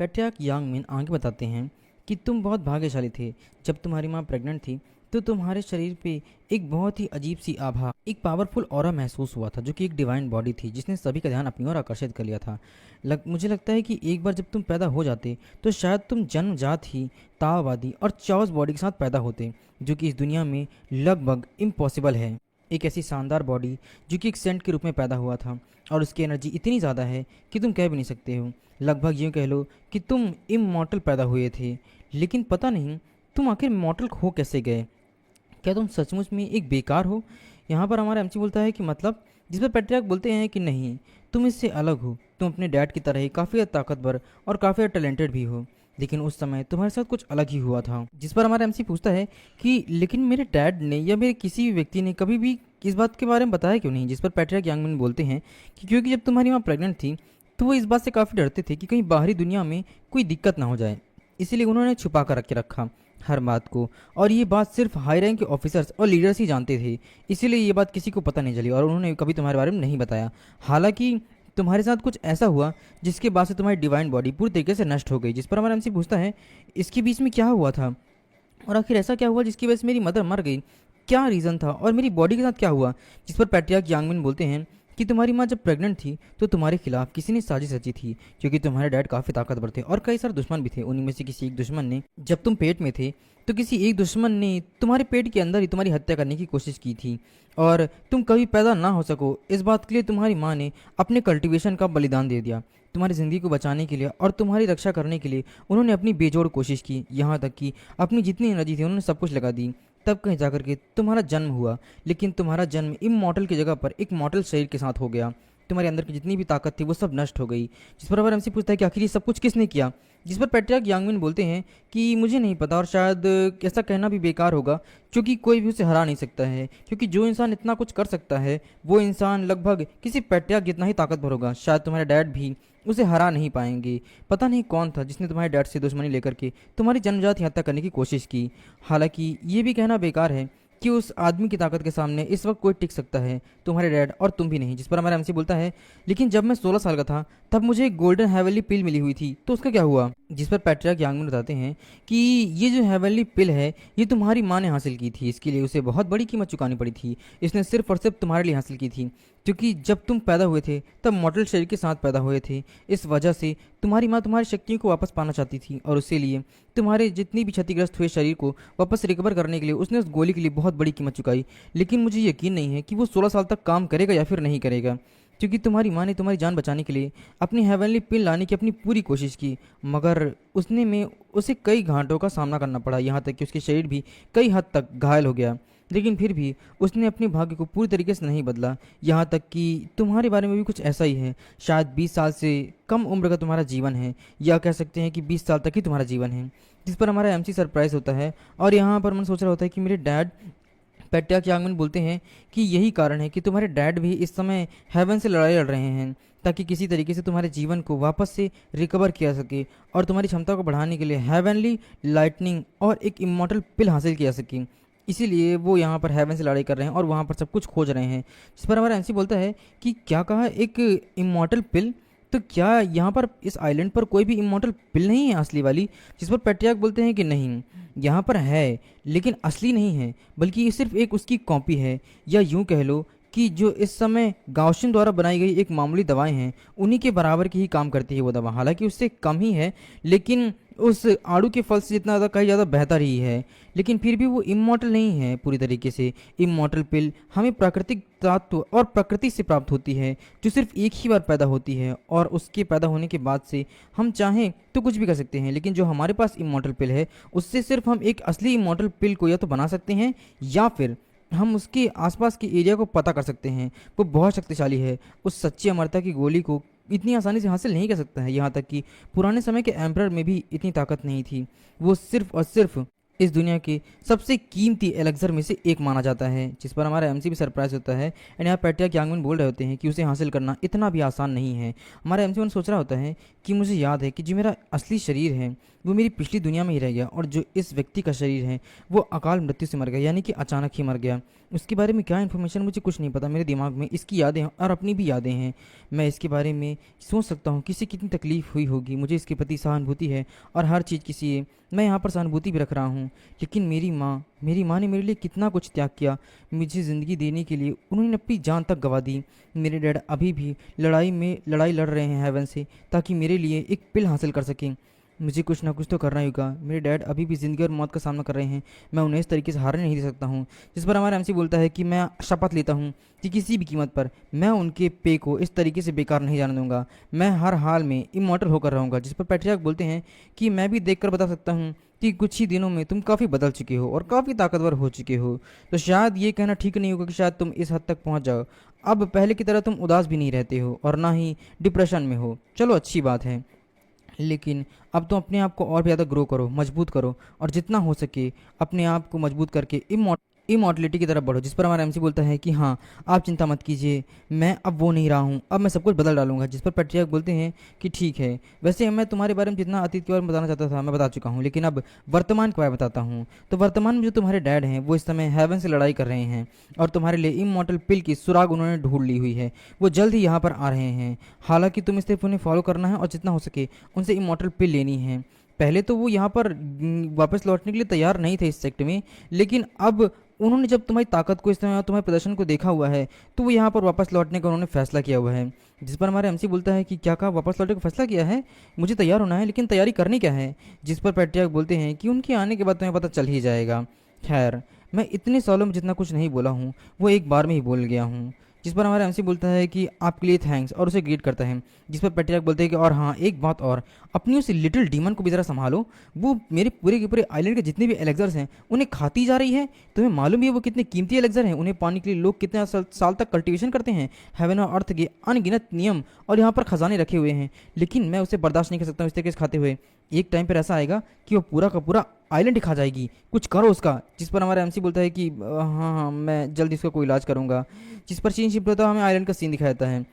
Patriarch यांगमिन आगे बताते हैं कि तुम बहुत भाग्यशाली थे। जब तुम्हारी माँ प्रेग्नेंट थी तो तुम्हारे शरीर पे एक बहुत ही अजीब सी आभा, एक पावरफुल ऑरा महसूस हुआ था, जो कि एक डिवाइन बॉडी थी जिसने सभी का ध्यान अपनी ओर आकर्षित कर लिया था। मुझे लगता है कि एक बार जब तुम पैदा हो जाते तो शायद तुम जन्मजात ही ताववादी और चौस बॉडी के साथ पैदा होते, जो कि इस दुनिया में लगभग इम्पॉसिबल है। एक ऐसी शानदार बॉडी जो कि एक सेंट के रूप में पैदा हुआ था, और उसकी एनर्जी इतनी ज़्यादा है कि तुम कह भी नहीं सकते हो। लगभग यूँ कह लो कि तुम इमॉर्टल पैदा हुए थे। लेकिन पता नहीं तुम आखिर मॉर्टल हो कैसे गए। क्या तुम सचमुच में एक बेकार हो? यहाँ पर हमारा एमसी बोलता है कि मतलब, जिस पर पेट्रियार्क बोलते हैं कि नहीं, तुम इससे अलग हो। तुम अपने डैड की तरह ही काफ़ी ताकतवर और काफ़ी टैलेंटेड भी हो। लेकिन उस समय तुम्हारे साथ कुछ अलग ही हुआ था। जिस पर हमारा एमसी पूछता है कि लेकिन मेरे डैड ने या मेरे किसी भी व्यक्ति ने कभी भी इस बात के बारे में बताया क्यों नहीं। जिस पर पेट्रियार्क यांगमिन बोलते हैं कि क्योंकि जब तुम्हारी माँ प्रेग्नेंट थी तो वो इस बात से काफ़ी डरते थे कि कहीं बाहरी दुनिया में कोई दिक्कत ना हो जाए, इसीलिए उन्होंने छुपा कर रखा हर बात को। और ये बात सिर्फ हाई रैंक के ऑफिसर्स और लीडर्स ही जानते थे, इसीलिए ये बात किसी को पता नहीं चली और उन्होंने कभी तुम्हारे बारे में नहीं बताया। हालांकि तुम्हारे साथ कुछ ऐसा हुआ जिसके बाद से तुम्हारी डिवाइन बॉडी पूरी तरीके से नष्ट हो गई। जिस पर हमारा एमसी पूछता है इसके बीच में क्या हुआ था, और आखिर ऐसा क्या हुआ जिसकी वजह से मेरी मदर मर गई? क्या रीज़न था और मेरी बॉडी के साथ क्या हुआ? जिस पर पेट्रियार्क यांगमिन बोलते हैं कि तुम्हारी माँ जब प्रेग्नेंट थी तो तुम्हारे खिलाफ किसी ने साजिश रची थी, क्योंकि तुम्हारे डैड काफ़ी ताकतवर थे और कई सारे दुश्मन भी थे। उन्हीं में से किसी एक दुश्मन ने, जब तुम पेट में थे तो किसी एक दुश्मन ने तुम्हारे पेट के अंदर ही तुम्हारी हत्या करने की कोशिश की थी, और तुम कभी पैदा ना हो सको इस बात के लिए तुम्हारी माँ ने अपने कल्टीवेशन का बलिदान दे दिया। तुम्हारी ज़िंदगी को बचाने के लिए और तुम्हारी रक्षा करने के लिए उन्होंने अपनी बेजोड़ कोशिश की, यहाँ तक कि अपनी जितनी एनर्जी थी उन्होंने सब कुछ लगा दी। तब कहीं जाकर के तुम्हारा जन्म हुआ, लेकिन तुम्हारा जन्म इमॉर्टल की जगह पर एक मॉर्टल शरीर के साथ हो गया। तुम्हारे अंदर की जितनी भी ताकत थी वो सब नष्ट हो गई। जिस पर अब हमसे पूछता है कि आखिर ये सब कुछ किसने किया। जिस पर पेट्रियार्क यांगमिन बोलते हैं कि मुझे नहीं पता, और शायद ऐसा कहना भी बेकार होगा, क्योंकि कोई भी उसे हरा नहीं सकता है। क्योंकि जो इंसान इतना कुछ कर सकता है वो इंसान लगभग किसी पेट्रियार्क जितना ही ताकतवर होगा। शायद तुम्हारे डैड भी उसे हरा नहीं पाएंगे। पता नहीं कौन था जिसने तुम्हारे डैड से दुश्मनी लेकर के तुम्हारी जन्मजात ही हत्या करने की कोशिश की। हालांकि ये भी कहना बेकार है कि उस आदमी की ताकत के सामने इस वक्त कोई टिक सकता है, तुम्हारे डैड और तुम भी नहीं। जिस पर हमारा एमसी बोलता है लेकिन जब मैं 16 साल का था तब मुझे एक गोल्डन हेवनली पिल मिली हुई थी, तो उसका क्या हुआ। जिस पर पेट्रियार्क यांगमिन बताते हैं कि ये जो हेवनली पिल है ये तुम्हारी माँ ने हासिल की थी, इसके लिए उसे बहुत बड़ी कीमत चुकानी पड़ी थी। इसने सिर्फ और सिर्फ तुम्हारे लिए हासिल की थी, क्योंकि जब तुम पैदा हुए थे तब मॉडल शरीर के साथ पैदा हुए थे। इस वजह से तुम्हारी माँ तुम्हारी शक्तियों को वापस पाना चाहती थी, और उसके लिए तुम्हारे जितनी भी क्षतिग्रस्त हुए शरीर को वापस रिकवर करने के लिए उसने उस गोली के लिए बहुत बड़ी कीमत चुकाई। लेकिन मुझे यकीन नहीं है कि वो 16 साल तक काम करेगा या फिर नहीं करेगा, क्योंकि तुम्हारी माँ ने तुम्हारी जान बचाने के लिए अपनी हेवनली पिल लाने की अपनी पूरी कोशिश की, मगर उसने में उसे कई घाटों का सामना करना पड़ा, यहाँ तक कि उसके शरीर भी कई हद तक घायल हो गया। लेकिन फिर भी उसने अपने भाग्य को पूरी तरीके से नहीं बदला। यहाँ तक कि तुम्हारे बारे में भी कुछ ऐसा ही है। शायद 20 साल से कम उम्र का तुम्हारा जीवन है, या कह सकते हैं कि 20 साल तक ही तुम्हारा जीवन है। जिस पर हमारा एमसी सरप्राइज होता है, और यहाँ पर मन सोच रहा होता है कि मेरे डैड। पेट्रियार्क यांगमिन बोलते हैं कि यही कारण है कि तुम्हारे डैड भी इस समय हेवन से लड़ाई लड़ रहे हैं, ताकि किसी तरीके से तुम्हारे जीवन को वापस से रिकवर किया सके और तुम्हारी क्षमता को बढ़ाने के लिए हेवनली लाइटनिंग और एक इमॉर्टल पिल हासिल किया सके। इसीलिए वो यहाँ पर हेवन से लड़ाई कर रहे हैं और वहाँ पर सब कुछ खोज रहे हैं। जिस पर हमारा एमसी बोलता है कि क्या कहा, एक इमॉर्टल पिल? तो क्या यहाँ पर इस आइलैंड पर कोई भी इमॉर्टल पिल नहीं है असली वाली? जिस पर पेट्रियार्क बोलते हैं कि नहीं, यहाँ पर है लेकिन असली नहीं है, बल्कि ये सिर्फ एक उसकी कॉपी है, या यूँ कह लो कि जो इस समय गाउशन द्वारा बनाई गई एक मामूली दवाएं हैं उन्हीं के बराबर की ही काम करती है वो दवा। हालांकि उससे कम ही है, लेकिन उस आड़ू के फल से जितना ज़्यादा कहीं ज़्यादा बेहतर ही है। लेकिन फिर भी वो इमॉर्टल नहीं है पूरी तरीके से। इमॉर्टल पिल हमें प्राकृतिक तत्व और प्रकृति से प्राप्त होती है, जो सिर्फ एक ही बार पैदा होती है, और उसके पैदा होने के बाद से हम चाहें तो कुछ भी कर सकते हैं। लेकिन जो हमारे पास इमॉर्टल पिल है उससे सिर्फ हम एक असली इमॉर्टल पिल को या तो बना सकते हैं, या फिर हम उसके आसपास के एरिया को पता कर सकते हैं। वो बहुत शक्तिशाली है, उस सच्ची अमरता की गोली को इतनी आसानी से हासिल नहीं कर सकता है। यहाँ तक कि पुराने समय के एम्परर में भी इतनी ताकत नहीं थी। वो सिर्फ और सिर्फ इस दुनिया के सबसे कीमती एलेक्सर में से एक माना जाता है, जिस पर हमारा एमसी भी सरप्राइज होता है। एंड यहाँ पैट्रिया यांगमिन बोल रहे होते हैं कि उसे हासिल करना इतना भी आसान नहीं है। हमारा एमसी वन सोच रहा होता है कि मुझे याद है कि जो मेरा असली शरीर है वो मेरी पिछली दुनिया में ही रह गया, और जो इस व्यक्ति का शरीर है वो अकाल मृत्यु से मर गया, यानी कि अचानक ही मर गया। उसके बारे में क्या इन्फॉर्मेशन मुझे कुछ नहीं पता। मेरे दिमाग में इसकी यादें और अपनी भी यादें हैं। मैं इसके बारे में सोच सकता हूँ किसी कितनी तकलीफ हुई होगी। मुझे इसके प्रति सहानुभूति है और हर चीज़ किसी है, मैं यहाँ पर सहानुभूति भी रख रहा हूँ। लेकिन मेरी माँ ने मेरे लिए कितना कुछ त्याग किया मुझे ज़िंदगी देने के लिए। उन्होंने अपनी जान तक गंवा दी। मेरे डैड अभी भी लड़ाई लड़ रहे हैं हेवन से, ताकि मेरे लिए एक पिल हासिल कर सकें। मुझे कुछ ना कुछ तो करना ही होगा। मेरे डैड अभी भी ज़िंदगी और मौत का सामना कर रहे हैं। मैं उन्हें इस तरीके से हारने नहीं दे सकता हूँ। जिस पर हमारा एमसी बोलता है कि मैं शपथ लेता हूँ कि किसी भी कीमत पर मैं उनके पे को इस तरीके से बेकार नहीं जाने दूंगा। मैं हर हाल में इमॉर्टल होकर रहूँगा। जिस पर पैट्रियार्क बोलते हैं कि मैं भी देखकर बता सकता हूँ कि कुछ ही दिनों में तुम काफ़ी बदल चुके हो और काफ़ी ताकतवर हो चुके हो। तो शायद ये कहना ठीक नहीं होगा कि शायद तुम इस हद तक पहुँच जाओ। अब पहले की तरह तुम उदास भी नहीं रहते हो और ना ही डिप्रेशन में हो। चलो अच्छी बात है, लेकिन अब तो अपने आप को और भी ज़्यादा ग्रो करो, मजबूत करो, और जितना हो सके अपने आप को मजबूत करके इमॉर्टलिटी की तरफ बढ़ो। जिस पर हमारा एमसी बोलता है कि हाँ, आप चिंता मत कीजिए, मैं अब वो नहीं रहा हूँ, अब मैं सब कुछ बदल डालूंगा। जिस पर पैट्रियार्क बोलते हैं कि ठीक है, वैसे मैं तुम्हारे बारे में जितना अतीत के बारे में बताना चाहता था मैं बता चुका हूँ, लेकिन अब वर्तमान के बारे में बताता हूँ। तो वर्तमान में जो तुम्हारे डैड हैं वो इस समय हेवन से लड़ाई कर रहे हैं, और तुम्हारे लिए इमॉर्टल पिल की सुराग उन्होंने ढूंढ ली हुई है। वो जल्द ही यहाँ पर आ रहे हैं। हालांकि तुम सिर्फ उन्हें फॉलो करना है और जितना हो सके उनसे इमॉर्टल पिल लेनी है। पहले तो वो यहाँ पर वापस लौटने के लिए तैयार नहीं थे इस सेक्ट में, लेकिन अब उन्होंने जब तुम्हारी ताकत को, इस तरह तुम्हारे प्रदर्शन को देखा हुआ है, तो वो यहाँ पर वापस लौटने का उन्होंने फैसला किया हुआ है। जिस पर हमारे एमसी बोलता है कि क्या कहा, वापस लौटने का फैसला किया है? मुझे तैयार होना है, लेकिन तैयारी करनी क्या है? जिस पर पैट्रियार्क बोलते हैं कि उनके आने के बाद तुम्हें पता चल ही जाएगा। खैर, मैं इतने सालों में जितना कुछ नहीं बोला हूँ वो एक बार में ही बोल गया हूँ। जिस पर हमारा एमसी बोलता है कि आपके लिए थैंक्स, और उसे ग्रीट करता है। जिस पर पैट्रियार्क बोलते हैं कि और हाँ, एक बात और, अपनी उस लिटिल डीमन को भी ज़रा संभालो। वो मेरे पूरे के पूरे आइलैंड के जितने भी एलेक्सर्स हैं उन्हें खाती जा रही है। तुम्हें मालूम ही है वो कितने कीमती एलेक्सर हैं? उन्हें पाने के लिए लोग कितने साल तक कल्टीवेशन करते हैं। हेवन और अर्थ के अनगिनत नियम और यहाँ पर खजाने रखे हुए हैं, लेकिन मैं उसे बर्दाश्त नहीं कर सकता हूँ इस तरीके से खाते हुए। एक टाइम पर ऐसा आएगा कि वो पूरा का पूरा आइलैंड खा जाएगी। कुछ करो उसका। जिस पर हमारा एमसी बोलता है कि हाँ हाँ, मैं जल्द इसका कोई इलाज करूँगा। जिस पर चीन शिफ्ट होता है, हमें आइलैंड का सीन दिखाया जाता है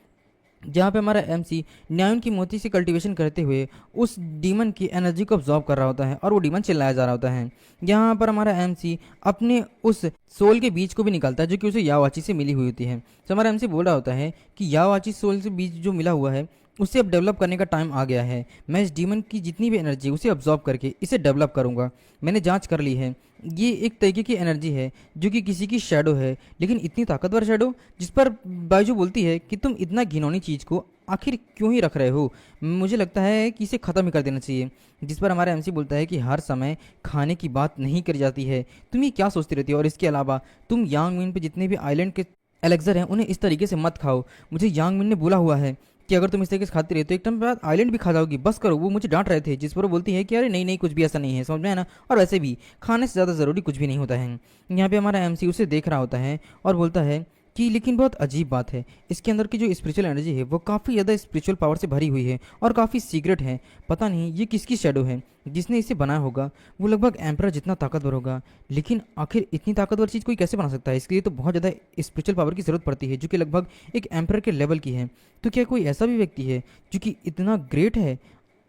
जहाँ पे हमारा एमसी न्यायोन की मोती से कल्टीवेशन करते हुए उस डीमन की एनर्जी को ऑब्जॉर्व कर रहा होता है, और वो डीमन चिल्लाया जा रहा होता है। यहाँ पर हमारा एमसी अपने उस सोल के बीज को भी निकालता है जो कि उसे यावाची से मिली हुई होती है। तो हमारा एमसी बोल रहा होता है कि यावाची सोल से बीज जो मिला हुआ है उसे अब डेवलप करने का टाइम आ गया है। मैं इस डीमन की जितनी भी एनर्जी उसे ऑब्जॉर्व करके इसे डेवलप करूँगा। मैंने जांच कर ली है, ये एक तरीके की एनर्जी है जो कि किसी की शैडो है, लेकिन इतनी ताकतवर शैडो। जिस पर बाइजू बोलती है कि तुम इतना घिनौनी चीज़ को आखिर क्यों ही रख रहे हो? मुझे लगता है कि इसे ख़त्म ही कर देना चाहिए। जिस पर हमारा एमसी बोलता है कि हर समय खाने की बात नहीं करी जाती है, तुम ये क्या सोचती रहती हो? और इसके अलावा तुम यांग मिन पे जितने भी आइलैंड के एलेक्सर हैं उन्हें इस तरीके से मत खाओ। मुझे यांग मिन ने बोला हुआ है कि अगर तुम इस तरीके से खाती रहे तो एक टाइम बाद आइलैंड भी खा जाओगी। बस करो, वो मुझे डांट रहे थे। जिस पर वो बोलती है कि अरे नहीं नहीं, कुछ भी ऐसा नहीं है, समझ में है ना? और वैसे भी खाने से ज़्यादा ज़रूरी कुछ भी नहीं होता है। यहाँ पे हमारा एमसी उसे देख रहा होता है और बोलता है कि लेकिन बहुत अजीब बात है, इसके अंदर की जो स्पिरिचुअल एनर्जी है वो काफ़ी ज़्यादा स्पिरिचुअल पावर से भरी हुई है और काफ़ी सीक्रेट है। पता नहीं ये किसकी शैडो है। जिसने इसे बनाया होगा वो लगभग एम्परर जितना ताकतवर होगा, लेकिन आखिर इतनी ताकतवर चीज़ कोई कैसे बना सकता है? इसके लिए तो बहुत ज़्यादा स्पिरिचुअल पावर की ज़रूरत पड़ती है जो कि लगभग एक एम्परर के लेवल की है। तो क्या कोई ऐसा भी व्यक्ति है जो कि इतना ग्रेट है?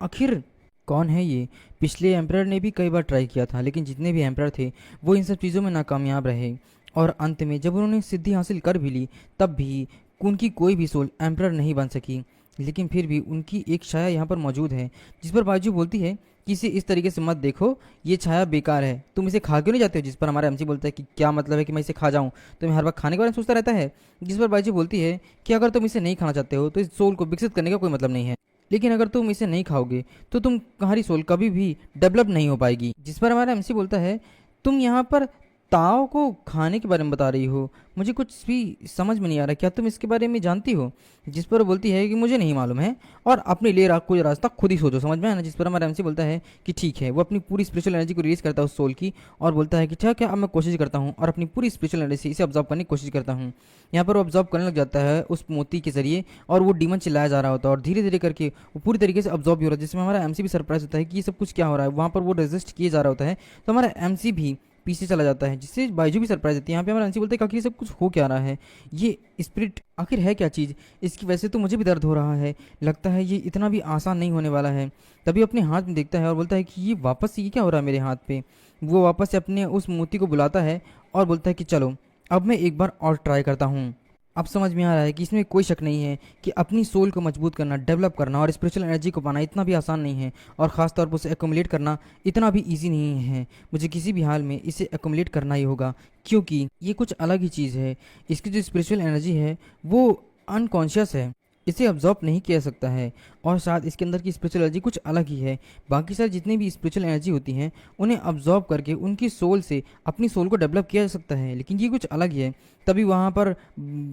आखिर कौन है ये? पिछले एम्परर ने भी कई बार ट्राई किया था, लेकिन जितने भी एम्परर थे वो इन सब चीज़ों में नाकामयाब रहे, और अंत में जब उन्होंने सिद्धि हासिल कर भी ली तब भी उनकी कोई भी सोल एम्परर नहीं बन सकी। लेकिन फिर भी उनकी एक छाया यहाँ पर मौजूद है। जिस पर बाजू बोलती है कि इसे इस तरीके से मत देखो, ये छाया बेकार है, तुम इसे खा क्यों नहीं जाते हो? जिस पर हमारा एमसी बोलता है कि क्या मतलब है कि मैं इसे खा जाऊँ? तुम्हें हर वक्त खाने के बारे में सोचता रहता है। जिस पर बाजू बोलती है कि अगर तुम इसे नहीं खाना चाहते हो तो इस सोल को विकसित करने का कोई मतलब नहीं है, लेकिन अगर तुम इसे नहीं खाओगे तो तुम्हारी सोल कभी भी डेवलप नहीं हो पाएगी। जिस पर हमारा एमसी बोलता है तुम यहाँ पर ताओ को खाने के बारे में बता रही हो? मुझे कुछ भी समझ में नहीं आ रहा, क्या तुम इसके बारे में जानती हो? जिस पर वो बोलती है कि मुझे नहीं मालूम है और अपने लिए कोई रास्ता खुद ही सोचो, समझ में आया ना? जिस पर हमारा एमसी बोलता है कि ठीक है। वो अपनी पूरी स्पिरिचुअल एनर्जी को रिलीज करता है उस सोल की और बोलता है कि ठीक है, अब मैं कोशिश करता हूँ और अपनी पूरी स्पिरिचुअल एनर्जी से इसे ऑब्जर्व करने की कोशिश करता हूँ। यहाँ पर वो ऑब्जर्व करने लग जाता है उस मोती के जरिए और वो डीमन चिल्लाया जा रहा होता है और धीरे धीरे करके वो पूरी तरीके से ऑब्जर्व भी हो रहा है, जिसमें हमारा एमसी भी सरप्राइज होता है कि ये सब कुछ क्या हो रहा है। वहाँ पर वो रेजिस्ट किए जा रहा होता है तो हमारा एमसी भी पीछे चला जाता है, जिससे बाइजू भी सरप्राइज होती है। यहाँ पे हमारा एमसी बोलते हैं कि आखिर ये सब कुछ हो क्या रहा है, ये स्पिरिट आखिर है क्या चीज़, इसकी वजह से तो मुझे भी दर्द हो रहा है, लगता है ये इतना भी आसान नहीं होने वाला है। तभी अपने हाथ में देखता है और बोलता है कि ये वापस से ये क्या हो रहा है मेरे हाथ पे। वो वापस से अपने उस मोती को बुलाता है और बोलता है कि चलो अब मैं एक बार और ट्राई करता हूँ। अब समझ में आ रहा है कि इसमें कोई शक नहीं है कि अपनी सोल को मजबूत करना, डेवलप करना और स्पिरिचुअल एनर्जी को पाना इतना भी आसान नहीं है और ख़ास तौर पर उसे एक्युमुलेट करना इतना भी इजी नहीं है। मुझे किसी भी हाल में इसे एक्युमुलेट करना ही होगा, क्योंकि ये कुछ अलग ही चीज़ है। इसकी जो स्पिरिचुअल एनर्जी है वो अनकॉन्शियस है, इसे ऑब्जॉर्व नहीं किया जा सकता है और शायद इसके अंदर की स्पिरिचुअल एनर्जी कुछ अलग ही है। बाकी सारी जितनी भी स्पिरिचुअल एनर्जी होती हैं उन्हें ऑब्जॉर्व करके उनकी सोल से अपनी सोल को डेवलप किया जा सकता है, लेकिन ये कुछ अलग ही है। तभी वहाँ पर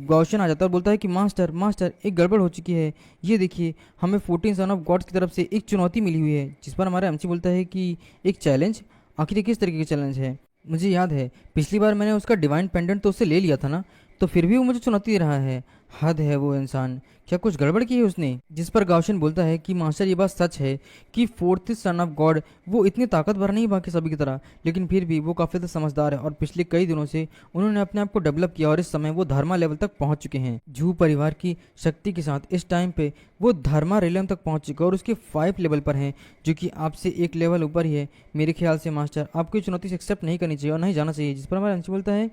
गौशन आ जाता है और बोलता है कि मास्टर मास्टर एक गड़बड़ हो चुकी है, ये देखिए हमें 14 सन ऑफ गॉड्स की तरफ से एक चुनौती मिली हुई है। जिस पर हमारा एमसी बोलता है कि एक चैलेंज? आखिर ये किस तरीके का चैलेंज है? मुझे याद है पिछली बार मैंने उसका डिवाइन पेंडेंट तो उससे ले लिया था ना, तो फिर भी वो मुझे चुनौती दे रहा है। हद है वो इंसान, क्या कुछ गड़बड़ की है उसने? जिस पर गाउशन बोलता है कि मास्टर ये बात सच है कि फोर्थ सन ऑफ गॉड वो इतने ताकतवर नहीं बाकी सभी की तरह, लेकिन फिर भी वो काफ़ी ज़्यादा समझदार है और पिछले कई दिनों से उन्होंने अपने आप को डेवलप किया और इस समय वो धर्मा लेवल तक पहुंच चुके हैं। जू परिवार की शक्ति के साथ इस टाइम पे वो धर्मा रेलम तक पहुंच चुका है और उसके 5 लेवल पर हैं, जो कि आपसे एक लेवल ऊपर ही है। मेरे ख्याल से मास्टर आपको चुनौती से एक्सेप्ट नहीं करनी चाहिए और नहीं जाना चाहिए। जिस पर हमारा अंश बोलता है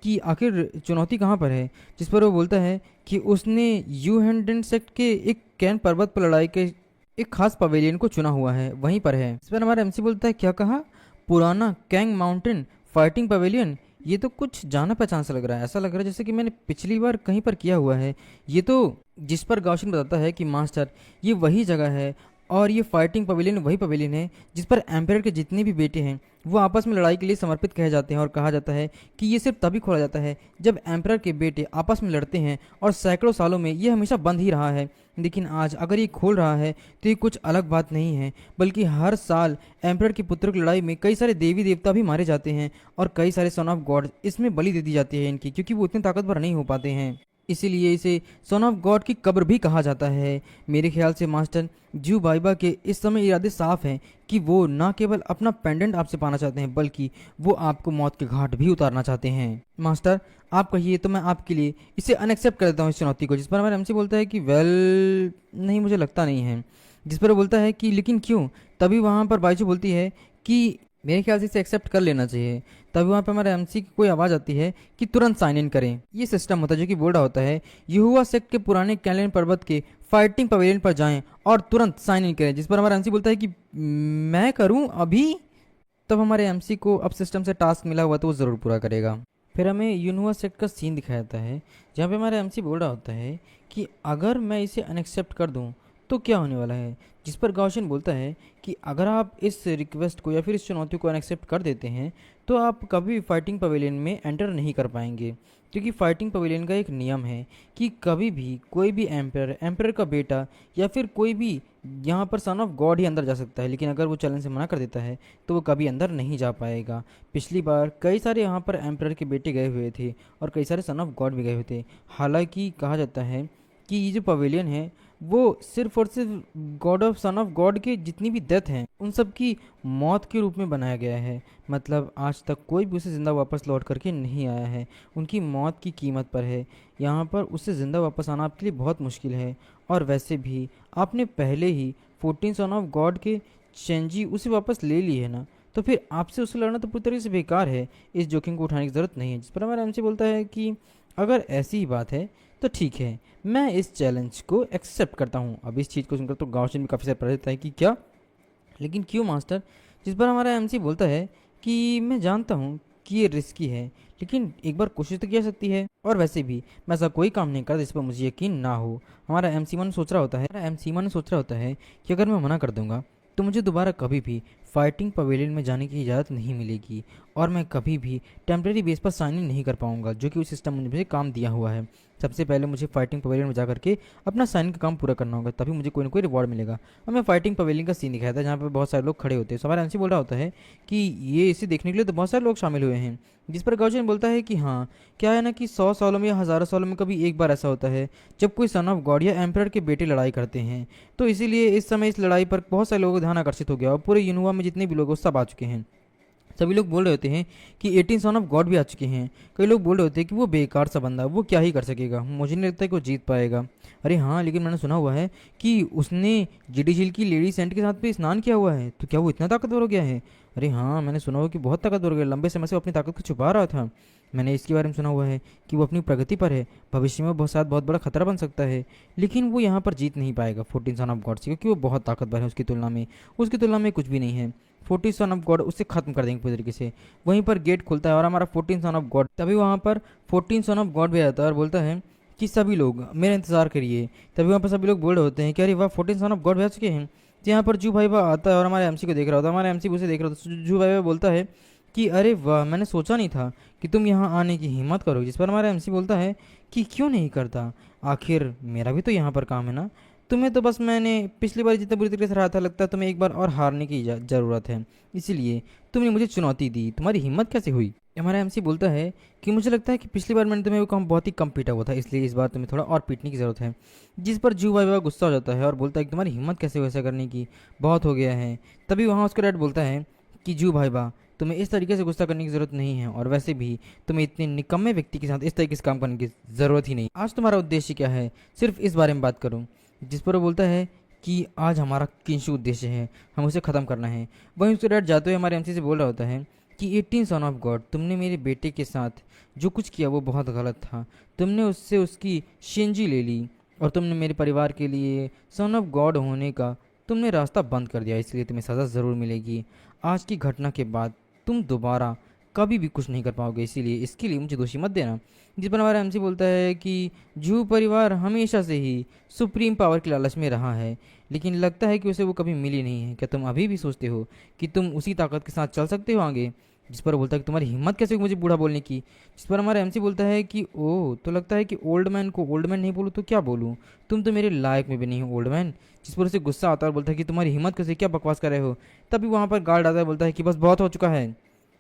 कि आखिर चुनौती कहाँ पर है? जिस पर वो बोलता है कि उसने यू हैंडेंड सेक्ट के एक कैन पर्वत पर लड़ाई के एक खास पवेलियन को चुना हुआ है, वहीं पर है। इस पर हमारा एमसी बोलता है क्या कहा? पुराना कैंग माउंटेन फाइटिंग पवेलियन? ये तो कुछ जाना पहचान सा लग रहा है, ऐसा लग रहा है जैसे कि मैंने पिछली बार कहीं पर किया हुआ है ये तो। जिस पर गाउशन बताता है कि मास्टर ये वही जगह है और ये फाइटिंग पवेलियन वही पवेलियन है जिस पर एम्पायर के जितने भी बेटे हैं वो आपस में लड़ाई के लिए समर्पित कहे जाते हैं और कहा जाता है कि ये सिर्फ तभी खोला जाता है जब एम्पायर के बेटे आपस में लड़ते हैं और सैकड़ों सालों में ये हमेशा बंद ही रहा है। लेकिन आज अगर ये खोल रहा है तो ये कुछ अलग बात नहीं है, बल्कि हर साल एम्पायर के पुत्रों की लड़ाई में कई सारे देवी देवता भी मारे जाते हैं और कई सारे सन ऑफ गॉड इसमें बलि दे दी जाती है इनकी, क्योंकि वो इतने ताकतवर नहीं हो पाते हैं। इसीलिए इसे सन ऑफ गॉड की कब्र भी कहा जाता है। मेरे ख्याल से मास्टर जू बाइबा के इस समय इरादे साफ हैं कि वो ना केवल अपना पेंडेंट आपसे पाना चाहते हैं बल्कि वो आपको मौत के घाट भी उतारना चाहते हैं। मास्टर आप कहिए तो मैं आपके लिए इसे अनएक्सेप्ट कर देता हूँ इस चुनौती को। जिस पर हमारा एमसी बोलता है कि वेल नहीं, मुझे लगता नहीं है। जिस पर वो बोलता है कि लेकिन क्यों? तभी वहाँ पर बाइजू बोलती है कि मेरे ख्याल से इसे एक्सेप्ट कर लेना चाहिए। तभी वहाँ पे हमारे एमसी की कोई आवाज़ आती है कि तुरंत साइन इन करें। ये सिस्टम होता है जो कि बोल रहा होता है यहोवा सेक्ट के पुराने कैलेन पर्वत के फाइटिंग पवेलियन पर जाएं और तुरंत साइन इन करें। जिस पर हमारा एमसी बोलता है कि मैं करूं अभी? तब हमारे एमसी को अब सिस्टम से टास्क मिला हुआ तो वो ज़रूर पूरा करेगा। फिर हमें यूनिवर्स सेक्ट का सीन दिखाया जाता है जहाँ पे हमारा एमसी बोल रहा होता है कि अगर मैं इसे अनएक्सेप्ट कर दूँ तो क्या होने वाला है। जिस पर गाउशन बोलता है कि अगर आप इस रिक्वेस्ट को या फिर इस चुनौती को अनएक्सेप्ट कर देते हैं तो आप कभी भी फाइटिंग पवेलियन में एंटर नहीं कर पाएंगे, क्योंकि फाइटिंग पवेलियन का एक नियम है कि कभी भी कोई भी एम्पायर का बेटा या फिर कोई भी यहाँ पर सन ऑफ गॉड ही अंदर जा सकता है, लेकिन अगर वो चैलेंज से मना कर देता है तो वो कभी अंदर नहीं जा पाएगा। पिछली बार कई सारे यहाँ पर एम्पायर के बेटे गए हुए थे और कई सारे सन ऑफ गॉड भी गए हुए थे। हालांकि कहा जाता है कि ये जो पवेलियन है वो सिर्फ और सिर्फ God of sun of God के जितनी भी डेथ हैं उन सब की मौत के रूप में बनाया गया है। मतलब आज तक कोई भी उसे ज़िंदा वापस लौट करके नहीं आया है, उनकी मौत की कीमत पर है। यहाँ पर उससे ज़िंदा वापस आना आपके लिए बहुत मुश्किल है। और वैसे भी आपने पहले ही 14 सन ऑफ गॉड के चेंजी उसे वापस ले ली है ना, तो फिर आपसे उससे लड़ना तो पूरी तरीके से बेकार है, इस जोखिम को उठाने की ज़रूरत नहीं है। जिस पर हमारा एमसी बोलता है कि अगर ऐसी ही बात है तो ठीक है, मैं इस चैलेंज को एक्सेप्ट करता हूँ। अब इस चीज़ को सुनकर तो गाउशन भी काफ़ी सरप्राइज होता है कि क्या, लेकिन क्यों मास्टर? जिस पर हमारा एमसी बोलता है कि मैं जानता हूँ कि ये रिस्की है, लेकिन एक बार कोशिश तो की जा सकती है, और वैसे भी मैं ऐसा कोई काम नहीं करता जिस पर मुझे यकीन ना हो। हमारा एमसी मन सोच रहा होता है कि अगर मैं मना कर दूंगा तो मुझे दोबारा कभी भी फाइटिंग पवेलियन में जाने की इजाज़त नहीं मिलेगी और मैं कभी भी टेम्प्रेरी बेस पर साइन इन नहीं कर पाऊंगा, जो कि उस सिस्टम ने मुझे काम दिया हुआ है। सबसे पहले मुझे फाइटिंग पवेलियन में जा करके अपना साइन का काम पूरा करना होगा, तभी मुझे कोई ना कोई रिवॉर्ड मिलेगा। और मैं फाइटिंग पवेलियन का सीन दिखाया था जहाँ पर बहुत सारे लोग खड़े होते हैं। हमारा एमसी बोल रहा होता है कि ये इसे देखने के लिए तो बहुत सारे लोग शामिल हुए हैं, जिस पर गाउचन बोलता है कि हाँ, क्या है ना कि 100 सालों में या हज़ारों सालों में कभी एक बार ऐसा होता है जब कोई सन ऑफ गॉड या एम्परर के बेटे लड़ाई करते हैं। तो इसीलिए इस समय इस लड़ाई पर बहुत सारे लोगों का ध्यान आकर्षित हो गया और पूरे यूनुआ में जितने भी लोग हैं वो सब आ चुके हैं। सभी लोग बोल रहे होते हैं कि 18 सन ऑफ गॉड भी आ चुके हैं। कई लोग बोल रहे होते हैं कि वो बेकार सा बंदा, वो क्या ही कर सकेगा, मुझे नहीं लगता कि वो जीत पाएगा। अरे हाँ, लेकिन मैंने सुना हुआ है कि उसने जीडी झील की लेडी सेंट के साथ भी स्नान किया हुआ है, तो क्या वो इतना ताकतवर हो गया है? अरे हाँ, मैंने सुना हुआ कि बहुत ताकतवर हो गया, लंबे समय से वो अपनी ताकत को छुपा रहा था। मैंने इसके बारे में सुना हुआ है कि वो अपनी प्रगति पर है, भविष्य में बहुत साथ बहुत बड़ा खतरा बन सकता है, लेकिन वो यहाँ पर जीत नहीं पाएगा 14 सन ऑफ गॉड से, क्योंकि वो बहुत ताकतवर है। उसकी तुलना में कुछ भी नहीं है। 14 सन ऑफ गॉड उसे खत्म कर देंगे पूरी तरीके से। वहीं पर गेट खुलता है और हमारा 14 सन ऑफ गॉड, तभी वहाँ पर 14 सन ऑफ गॉड भी आता है और बोलता है कि सभी लोग मेरा इंतजार करिए। तभी वहाँ पर सभी लोग बोल रहे होते हैं कि अरे वाह, 14 सन ऑफ गॉड भी आ चुके हैं। तो यहाँ पर जू भाई आता है और हमारे एमसी को देख रहा होता है, हमारा एमसी उसे देख रहा होता है। जू भाई बोलता है कि अरे वाह, मैंने सोचा नहीं था कि तुम यहाँ आने की हिम्मत करोगे। जिस पर हमारा एमसी बोलता है कि क्यों नहीं करता, आखिर मेरा भी तो यहाँ पर काम है ना। तुम्हें तो बस मैंने पिछली बार जितना बुरी तरीके से हराया था, लगता है तुम्हें एक बार और हारने की ज़रूरत है, इसीलिए तुमने मुझे चुनौती दी। तुम्हारी हिम्मत कैसे हुई? हमारा एमसी बोलता है कि मुझे लगता है कि पिछली बार मैंने तुम्हें वो काम बहुत ही कम पीटा हुआ था, इसलिए इस बार तुम्हें थोड़ा और पीटने की ज़रूरत है। जिस पर जू भाई गुस्सा हो जाता है और बोलता है कि तुम्हारी हिम्मत कैसे हुई ऐसा करने की, बहुत हो गया है। तभी वहाँ उसका डैड बोलता है कि जू भाई तुम्हें इस तरीके से गुस्सा करने की ज़रूरत नहीं है, और वैसे भी तुम्हें इतने निकम्मे व्यक्ति के साथ इस तरीके से काम करने की ज़रूरत ही नहीं। आज तुम्हारा उद्देश्य क्या है, सिर्फ इस बारे में बात करूँ। जिस पर वो बोलता है कि आज हमारा किंशु उद्देश्य है, हम उसे ख़त्म करना है। वहीं उसके डैड जाते हुए हमारे एमसी से बोल रहा होता है कि 18 सन ऑफ गॉड, तुमने मेरे बेटे के साथ जो कुछ किया वो बहुत गलत था। तुमने उससे उसकी शिंजी ले ली और तुमने मेरे परिवार के लिए सन ऑफ गॉड होने का तुमने रास्ता बंद कर दिया, इसलिए तुम्हें सज़ा ज़रूर मिलेगी। आज की घटना के बाद तुम दोबारा कभी भी कुछ नहीं कर पाओगे, इसीलिए इसके लिए मुझे दोषी मत देना। जिस पर हमारा एमसी बोलता है कि जू परिवार हमेशा से ही सुप्रीम पावर के लालच में रहा है, लेकिन लगता है कि उसे वो कभी मिली नहीं है। क्या तुम अभी भी सोचते हो कि तुम उसी ताकत के साथ चल सकते हो आगे? जिस पर बोलता है कि तुम्हारी हिम्मत कैसे हुई मुझे बूढ़ा बोलने की। जिस पर हमारा एमसी बोलता है कि ओह, तो लगता है कि ओल्ड मैन को ओल्ड मैन नहीं बोलूँ तो क्या बोलूँ, तुम तो मेरे लायक में भी नहीं हो ओल्ड मैन। जिस पर उसे गुस्सा आता है और बोलता है कि तुम्हारी हिम्मत कैसे, क्या बकवास कर रहे हो। तभी वहाँ पर गार्ड आता है, बोलता है कि बस बहुत हो चुका है,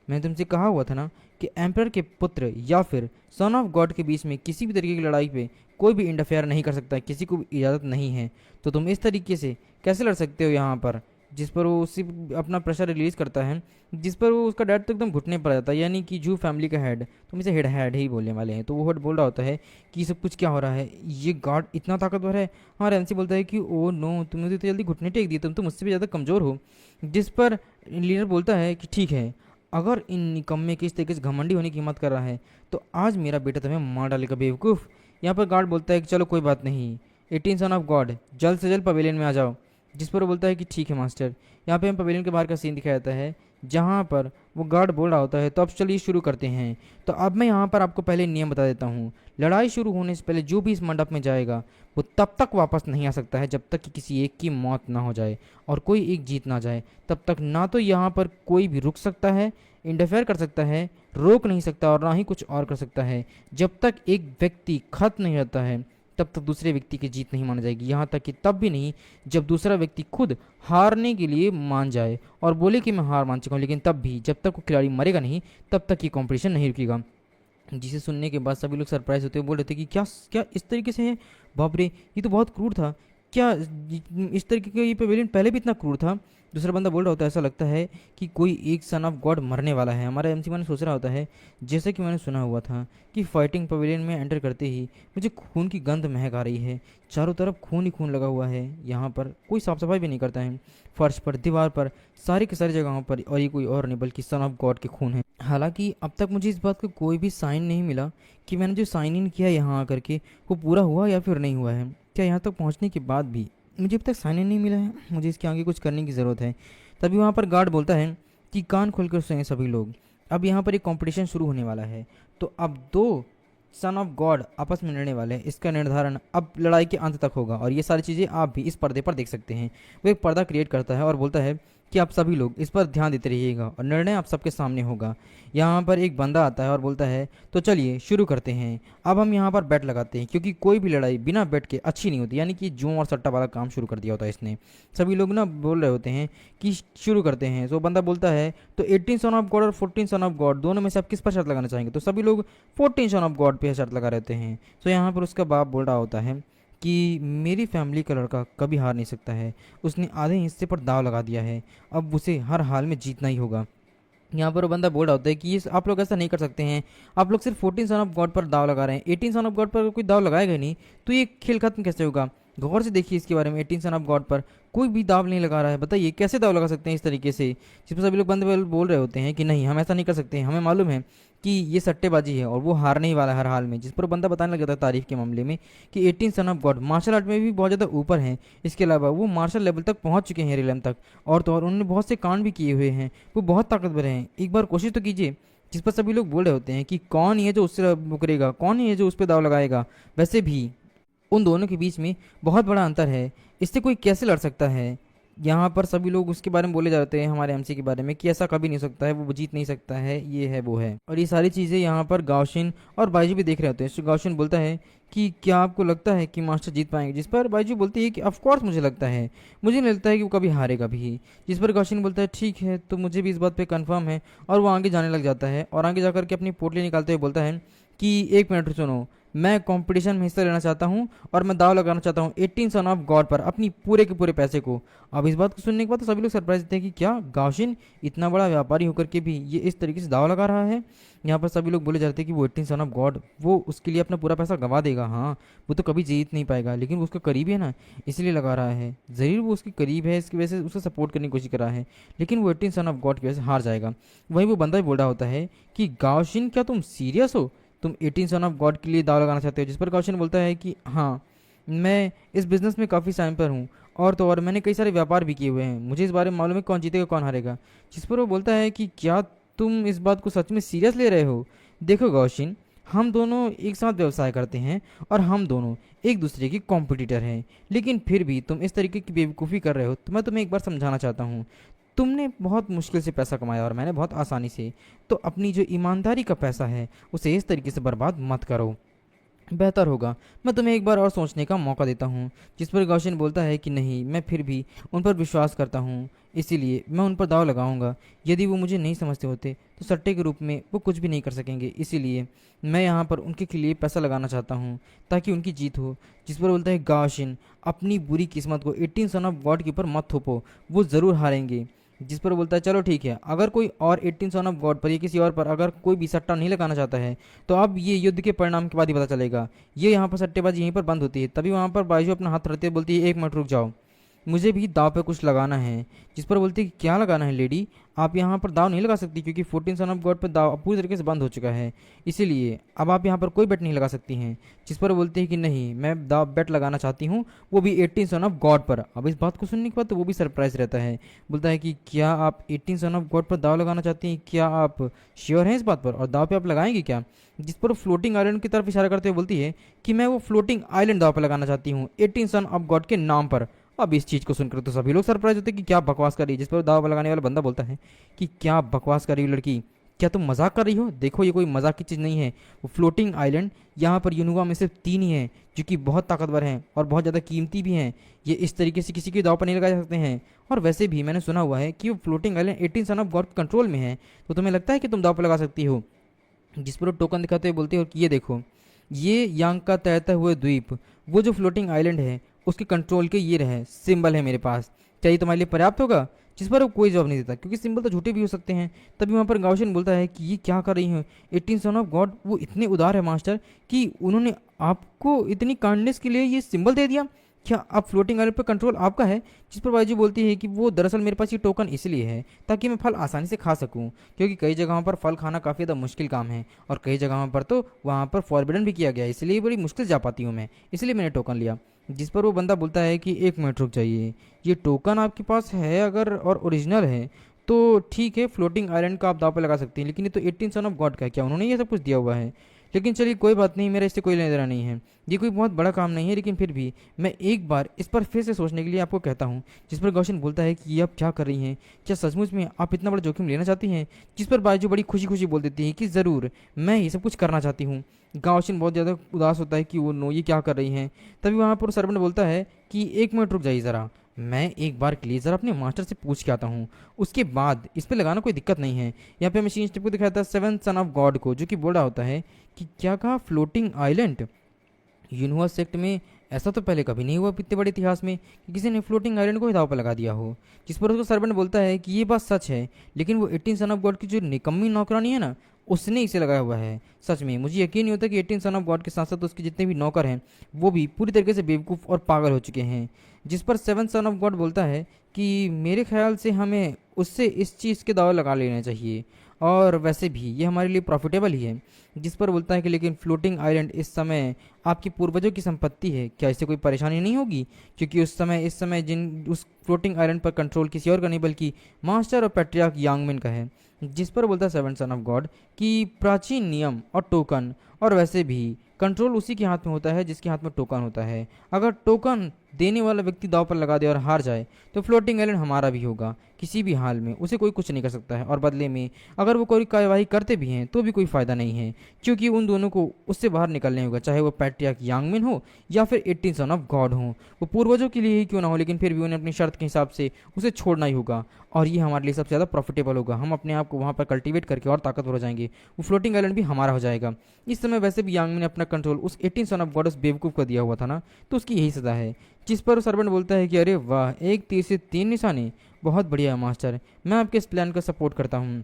मैंने तुमसे कहा हुआ था ना कि एम्परर के पुत्र या फिर सन ऑफ गॉड के बीच में किसी भी तरीके की लड़ाई पे कोई भी इंटरफेयर नहीं कर सकता, किसी को भी इजाज़त नहीं है। तो तुम इस तरीके से कैसे लड़ सकते हो यहाँ पर? जिस पर वो उसी अपना प्रेशर रिलीज़ करता है, जिस पर वो उसका डैड तो एकदम घुटने पर आ जाता है, यानी कि जू फैमिली का हेड, तुम इसे हेड ही बोलने वाले हैं। तो वो हेड बोल रहा होता है कि सब कुछ क्या हो रहा है, ये गार्ड इतना ताकतवर है। हमारा एमसी बोलता है कि ओ नो, तुमने तो इतनी जल्दी घुटने टेक दिए, तुम तो मुझसे भी ज़्यादा कमज़ोर हो। जिस पर लीडर बोलता है कि ठीक है, अगर इन निकम्मे के इस तरीके से घमंडी होने की हिम्मत कर रहा है तो आज मेरा बेटा तुम्हें मार डालेगा बेवकूफ़। यहाँ पर गार्ड बोलता है कि चलो कोई बात नहीं, 18 सन ऑफ गॉड, जल्द से जल्द पवेलियन में आ जाओ। जिस पर वो बोलता है कि ठीक है मास्टर। यहाँ पे हम पवेलियन के बाहर का सीन दिखाया जाता है जहाँ पर वो गार्ड बोल रहा होता है तो अब चलिए शुरू करते हैं। तो अब मैं यहाँ पर आपको पहले नियम बता देता हूँ। लड़ाई शुरू होने से पहले जो भी इस मंडप में जाएगा वो तब तक वापस नहीं आ सकता है जब तक कि किसी एक की मौत ना हो जाए और कोई एक जीत ना जाए। तब तक ना तो यहाँ पर कोई भी रुक सकता है, इंटरफेयर कर सकता है, रोक नहीं सकता, और ना ही कुछ और कर सकता है। जब तक एक व्यक्ति खत्म नहीं होता है तब तक दूसरे व्यक्ति की जीत नहीं मानी जाएगी। यहाँ तक कि तब भी नहीं जब दूसरा व्यक्ति खुद हारने के लिए मान जाए और बोले कि मैं हार मान चुका हूँ, लेकिन तब भी जब तक वो खिलाड़ी मरेगा नहीं तब तक ये कॉम्पिटिशन नहीं रुकेगा। जिसे सुनने के बाद सभी लोग सरप्राइज होते हुए बोल रहे थे कि क्या क्या इस तरीके से है, बाप रे, ये तो बहुत क्रूर था। क्या इस तरीके का ये पवेलियन पहले भी इतना क्रूर था? दूसरा बंदा बोल रहा होता है ऐसा लगता है कि कोई एक सन ऑफ गॉड मरने वाला है। हमारा एमसी मैंने सोच रहा होता है जैसे कि मैंने सुना हुआ था कि फाइटिंग पवेलियन में एंटर करते ही मुझे खून की गंध महक आ रही है। चारों तरफ खून ही खून लगा हुआ है, यहाँ पर कोई साफ सफाई भी नहीं करता है, फर्श पर, दीवार पर, सारी की सारी जगहों पर, और ये कोई और नहीं बल्कि सन ऑफ गॉड के खून है। हालांकि अब तक मुझे इस बात का कोई भी साइन नहीं मिला कि मैंने जो साइन इन किया यहाँ आकर के वो पूरा हुआ या फिर नहीं हुआ है। क्या यहाँ तक पहुँचने के बाद भी मुझे अब तक साइन इन नहीं मिला है? मुझे इसके आगे कुछ करने की ज़रूरत है। तभी वहाँ पर गार्ड बोलता है कि कान खोलकर सुने सभी लोग, अब यहाँ पर एक कंपटीशन शुरू होने वाला है। तो अब दो सन ऑफ गॉड आपस में लड़ने वाले हैं, इसका निर्धारण अब लड़ाई के अंत तक होगा और ये सारी चीज़ें आप भी इस पर्दे पर देख सकते हैं। वो एक पर्दा क्रिएट करता है और बोलता है कि आप सभी लोग इस पर ध्यान देते रहिएगा और निर्णय आप सबके सामने होगा। यहाँ पर एक बंदा आता है और बोलता है तो चलिए शुरू करते हैं। अब हम यहाँ पर बेट लगाते हैं, क्योंकि कोई भी लड़ाई बिना बेट के अच्छी नहीं होती। यानी कि जुआ और सट्टा वाला काम शुरू कर दिया होता है इसने। सभी लोग ना बोल रहे होते हैं कि शुरू करते हैं। तो बंदा बोलता है तो 18 सन ऑफ गॉड और 14 सन ऑफ गॉड दोनों में से आप किस पर शर्त लगाना चाहेंगे? तो सभी लोग 14 सन ऑफ गॉड पे शर्त लगा रहते हैं। तो यहाँ पर उसका बाप बोल रहा होता है कि मेरी फैमिली का लड़का कभी हार नहीं सकता है, उसने आधे हिस्से पर दाव लगा दिया है, अब उसे हर हाल में जीतना ही होगा। यहाँ पर वो बंदा बोल रहा होता है कि ये आप लोग ऐसा नहीं कर सकते हैं, आप लोग सिर्फ 14 सन ऑफ गॉड पर दाव लगा रहे हैं, 18 सन ऑफ गॉड पर कोई दाव लगाएगा ही नहीं, तो ये खेल खत्म कैसे होगा? गौर से देखिए इसके बारे में, 18 सन ऑफ गॉड पर कोई भी दाव नहीं लगा रहा है। बताइए कैसे दाव लगा सकते हैं इस तरीके से? जिस पर सभी लोग बंदे बोल रहे होते हैं कि नहीं हम ऐसा नहीं कर सकते हैं, हमें मालूम है कि ये सट्टेबाजी है और वो हारने ही वाला है हर हाल में। जिस पर बंदा बताने लग जाता है तारीफ के मामले में कि 18 सन ऑफ गॉड मार्शल आर्ट में भी बहुत ज़्यादा ऊपर हैं, इसके अलावा वो मार्शल लेवल तक पहुंच चुके हैं, रिलम तक, और तो और उन्होंने बहुत से कांड भी किए हुए हैं, वो बहुत ताकतवर हैं, एक बार कोशिश तो कीजिए। जिस पर सभी लोग बोल रहे होते हैं कि कौन है जो उससे मुकरेगा, कौन है जो उस पर दाव लगाएगा? वैसे भी उन दोनों के बीच में बहुत बड़ा अंतर है, इससे कोई कैसे लड़ सकता है? यहाँ पर सभी लोग उसके बारे में बोले जाते हैं, हमारे एमसी के बारे में, कि ऐसा कभी नहीं हो सकता है, वो जीत नहीं सकता है, ये है वो है। और ये सारी चीज़ें यहाँ पर गाओशिन और बाइजू भी देख रहे होते हैं। तो गाओशिन बोलता है कि क्या आपको लगता है कि मास्टर जीत पाएंगे? जिस पर बाइजू बोलती है कि ऑफ कोर्स मुझे लगता है, मुझे नहीं लगता है कि वो कभी हारेगा भी। जिस पर गाओशिन बोलता है ठीक है, तो मुझे भी इस बात पे कंफर्म है, और वो आगे जाने लग जाता है और आगे जाकर के अपनी पोटली निकालते हुए बोलता है कि एक मिनट सुनो, मैं कंपटीशन में हिस्सा लेना चाहता हूं और मैं दाव लगाना चाहता हूं 18 सन ऑफ गॉड पर अपनी पूरे के पूरे पैसे को। अब इस बात को सुनने के बाद तो सभी लोग सरप्राइज थे कि क्या गाओशिन इतना बड़ा व्यापारी होकर के भी ये इस तरीके से दाव लगा रहा है। यहाँ पर सभी लोग बोले जाते हैं कि वो 18 सन ऑफ गॉड वो उसके लिए अपना पूरा पैसा गंवा देगा, हाँ वो तो कभी जीत नहीं पाएगा, लेकिन वो उसका करीब है ना इसलिए लगा रहा है। ज़रूर वो उसके करीब है, इसकी वजह से उसको सपोर्ट करने की कोशिश कर रहा है, लेकिन वो 18 सन ऑफ गॉड की वजह से हार जाएगा। वहीं वो बंदा भी बोल रहा होता है कि गाओशिन क्या तुम सीरियस हो, तुम 18 सन ऑफ गॉड के लिए दाव लगाना चाहते हो? जिस पर कौशन बोलता है कि हाँ मैं इस बिज़नेस में काफ़ी टाइम पर हूँ, और तो और मैंने कई सारे व्यापार भी किए हुए हैं, मुझे इस बारे में मालूम है कौन जीतेगा कौन हारेगा। जिस पर वो बोलता है कि क्या तुम इस बात को सच में सीरियस ले रहे हो? देखो गौशिन, हम दोनों एक साथ व्यवसाय करते हैं और हम दोनों एक दूसरे के कॉम्पिटिटर हैं, लेकिन फिर भी तुम इस तरीके की बेवकूफ़ी कर रहे हो। तो मैं तुम्हें एक बार समझाना चाहता हूँ, तुमने बहुत मुश्किल से पैसा कमाया और मैंने बहुत आसानी से, तो अपनी जो ईमानदारी का पैसा है उसे इस तरीके से बर्बाद मत करो, बेहतर होगा मैं तुम्हें एक बार और सोचने का मौका देता हूँ। जिस पर गौशिन बोलता है कि नहीं, मैं फिर भी उन पर विश्वास करता हूँ, इसीलिए मैं उन पर दाव लगाऊंगा। यदि वो मुझे नहीं समझते होते तो सट्टे के रूप में वो कुछ भी नहीं कर सकेंगे, इसीलिए मैं यहाँ पर उनके लिए पैसा लगाना चाहता हूँ ताकि उनकी जीत हो। जिस पर बोलता है गौशिन, अपनी बुरी किस्मत को 18 सन ऑफ गॉड के ऊपर मत थोपो, वो ज़रूर हारेंगे। जिस पर बोलता है चलो ठीक है, अगर कोई और 18 सन ऑफ गॉड पर या किसी और पर अगर कोई भी सट्टा नहीं लगाना चाहता है तो अब ये युद्ध के परिणाम के बाद ही पता चलेगा। ये यहाँ पर सट्टेबाजी यहीं पर बंद होती है। तभी वहाँ पर बाइजू अपना हाथ रखते बोलती है एक मिनट रुक जाओ, मुझे भी दाव पे कुछ लगाना है। जिस पर बोलती है कि क्या लगाना है लेडी, आप यहाँ पर दाव नहीं लगा सकती क्योंकि 14 सन ऑफ गॉड पर दाव पूरी तरीके से बंद हो चुका है, इसीलिए अब आप यहाँ पर कोई बेट नहीं लगा सकती हैं। जिस पर बोलती है कि नहीं, मैं दाव बेट लगाना चाहती हूँ, वो भी 18 सन ऑफ गॉड पर। अब इस बात को सुनने के बाद तो वो भी सरप्राइज रहता है, बोलता है कि क्या आप 18 सन ऑफ गॉड पर दाव लगाना चाहती हैं? क्या आप श्योर हैं इस बात पर, और दाव पे आप लगाएंगे क्या? जिस पर फ्लोटिंग आइलैंड की तरफ इशारा करते हुए बोलती है कि मैं वो फ्लोटिंग आइलैंड दाव पर लगाना चाहती हूँ 18 सन ऑफ गॉड के नाम पर। अब इस चीज़ को सुनकर तो सभी लोग सरप्राइज होते हैं कि क्या बकवास कर रही है। जिस पर दाव लगाने वाला बंदा बोलता है कि क्या बकवास कर रही हो लड़की, क्या तुम मजाक कर रही हो? देखो ये कोई मजाक की चीज़ नहीं है, वो फ्लोटिंग आइलैंड यहाँ पर यूनुवा में सिर्फ 3 ही हैं जो कि बहुत ताकतवर हैं और बहुत ज़्यादा कीमती भी हैं, ये इस तरीके से किसी के दाव पर नहीं लगाए जा सकते हैं। और वैसे भी मैंने सुना हुआ है कि वो floating island 18 sun of God control में है, तो तुम्हें लगता है कि तुम दाव पर लगा सकती हो? जिस पर वो टोकन दिखाते हुए बोलते हो कि ये देखो, ये यांग का तैरते हुए द्वीप, वो जो फ्लोटिंग आइलैंड है उसके कंट्रोल के ये रहे सिंबल है मेरे पास, क्या ये तुम्हारे लिए पर्याप्त होगा? जिस पर वो कोई जवाब नहीं देता क्योंकि सिंबल तो झूठे भी हो सकते हैं। तभी वहाँ पर गाउशन बोलता है कि ये क्या कर रही हैं 18 सन ऑफ गॉड, वो इतने उदार है मास्टर कि उन्होंने आपको इतनी काइंडनेस के लिए ये सिंबल दे दिया, क्या अब फ्लोटिंग आइलैंड पर कंट्रोल आपका है? जिस पर बाईजी बोलती है कि वो दरअसल मेरे पास ये टोकन इसलिए है ताकि मैं फल आसानी से खा सकूं, क्योंकि कई जगहों पर फल खाना काफ़ी ज़्यादा मुश्किल काम है और कई जगहों पर तो वहाँ पर फॉरबिडन भी किया गया है, इसलिए बड़ी मुश्किल जा पाती हूँ मैं, इसलिए मैंने टोकन लिया। जिस पर वो बंदा बोलता है कि एक मिनट रुक जाइए, ये टोकन आपके पास है अगर और ओरिजिनल है तो ठीक है, फ्लोटिंग आइलैंड का आप दाव पे लगा सकते हैं, लेकिन ये तो 18 सन ऑफ गॉड का है, क्या उन्होंने ये सब कुछ दिया हुआ है? लेकिन चलिए कोई बात नहीं, मेरा इससे कोई लेना देना नहीं है, ये कोई बहुत बड़ा काम नहीं है, लेकिन फिर भी मैं एक बार इस पर फिर से सोचने के लिए आपको कहता हूँ। जिस पर गौशन बोलता है कि ये आप क्या कर रही हैं, क्या सचमुच में आप इतना बड़ा जोखिम लेना चाहती हैं? जिस पर बायजू बड़ी खुशी खुशी बोल देती है कि ज़रूर, मैं ये सब कुछ करना चाहती हूँ। गाओशिन बहुत ज़्यादा उदास होता है कि वो नो, ये क्या कर रही हैं। तभी वहाँ पर सर्वेंट बोलता है कि एक मिनट रुक जाइए ज़रा, मैं एक बार के लिए ज़रा अपने मास्टर से पूछ के आता हूँ, उसके बाद इस पे लगाना कोई दिक्कत नहीं है। यहाँ पे मशीन स्टेप को दिखाता है सेवन सन ऑफ गॉड को, जो कि बोल रहा होता है कि क्या कहा, फ्लोटिंग आइलैंड। यूनिवर्स सेक्ट में ऐसा तो पहले कभी नहीं हुआ इतने बड़े इतिहास में कि किसी ने फ्लोटिंग आइलैंड को ही दाव पर लगा दिया हो। जिस पर उसको सर्वेंट बोलता है कि ये बात सच है, लेकिन वो 18 सन ऑफ गॉड की जो निकम्मी नौकरानी है ना, उसने इसे लगाया हुआ है। सच में मुझे यकीन नहीं होता कि 18 सन ऑफ गॉड के साथ साथ उसके जितने भी नौकर हैं वो भी पूरी तरीके से बेवकूफ़ और पागल हो चुके हैं। जिस पर सेवन सन ऑफ गॉड बोलता है कि मेरे ख्याल से हमें उससे इस चीज़ के दावा लगा लेना चाहिए, और वैसे भी ये हमारे लिए प्रॉफिटेबल ही है। जिस पर बोलता है कि लेकिन फ्लोटिंग आइलैंड इस समय आपकी पूर्वजों की संपत्ति है, क्या इससे कोई परेशानी नहीं होगी? क्योंकि इस समय जिन उस फ्लोटिंग आइलैंड पर कंट्रोल किसी और का नहीं बल्कि मास्टर और पैट्रियार्क यांगमिन का है। जिस पर बोलता है सेवन सन ऑफ गॉड कि प्राचीन नियम और टोकन, और वैसे भी कंट्रोल उसी के हाथ में होता है जिसके हाथ में टोकन होता है। अगर टोकन देने वाला व्यक्ति दाव पर लगा दे और हार जाए तो फ्लोटिंग आइलैंड हमारा भी होगा, किसी भी हाल में उसे कोई कुछ नहीं कर सकता है। और बदले में अगर वो कोई कार्यवाही करते भी हैं तो भी कोई फ़ायदा नहीं है, क्योंकि उन दोनों को उससे बाहर निकलने होगा, चाहे वो पैट्रियार्क यांगमिन हो या फिर 18 सन ऑफ गॉड हो। वो पूर्वजों के लिए ही क्यों ना हो, लेकिन फिर भी उन्हें अपनी शर्त के हिसाब से उसे छोड़ना ही होगा, और ये हमारे लिए सबसे ज़्यादा प्रॉफिटेबल होगा। हम अपने आप को वहाँ पर कल्टीवेट करके और ताकतवर हो जाएंगे, वो फ्लोटिंग आइलैंड भी हमारा हो जाएगा। इस समय वैसे भी यांगमिन ने अपना कंट्रोल उस 18 सन ऑफ गॉड उस बेवकूफ़ को दिया हुआ था ना, तो उसकी यही सज़ा है। जिस पर सर्वेंट बोलता है कि अरे वाह, एक तीर से 3 निशाने, बहुत बढ़िया है मास्टर, मैं आपके इस प्लान का सपोर्ट करता हूँ।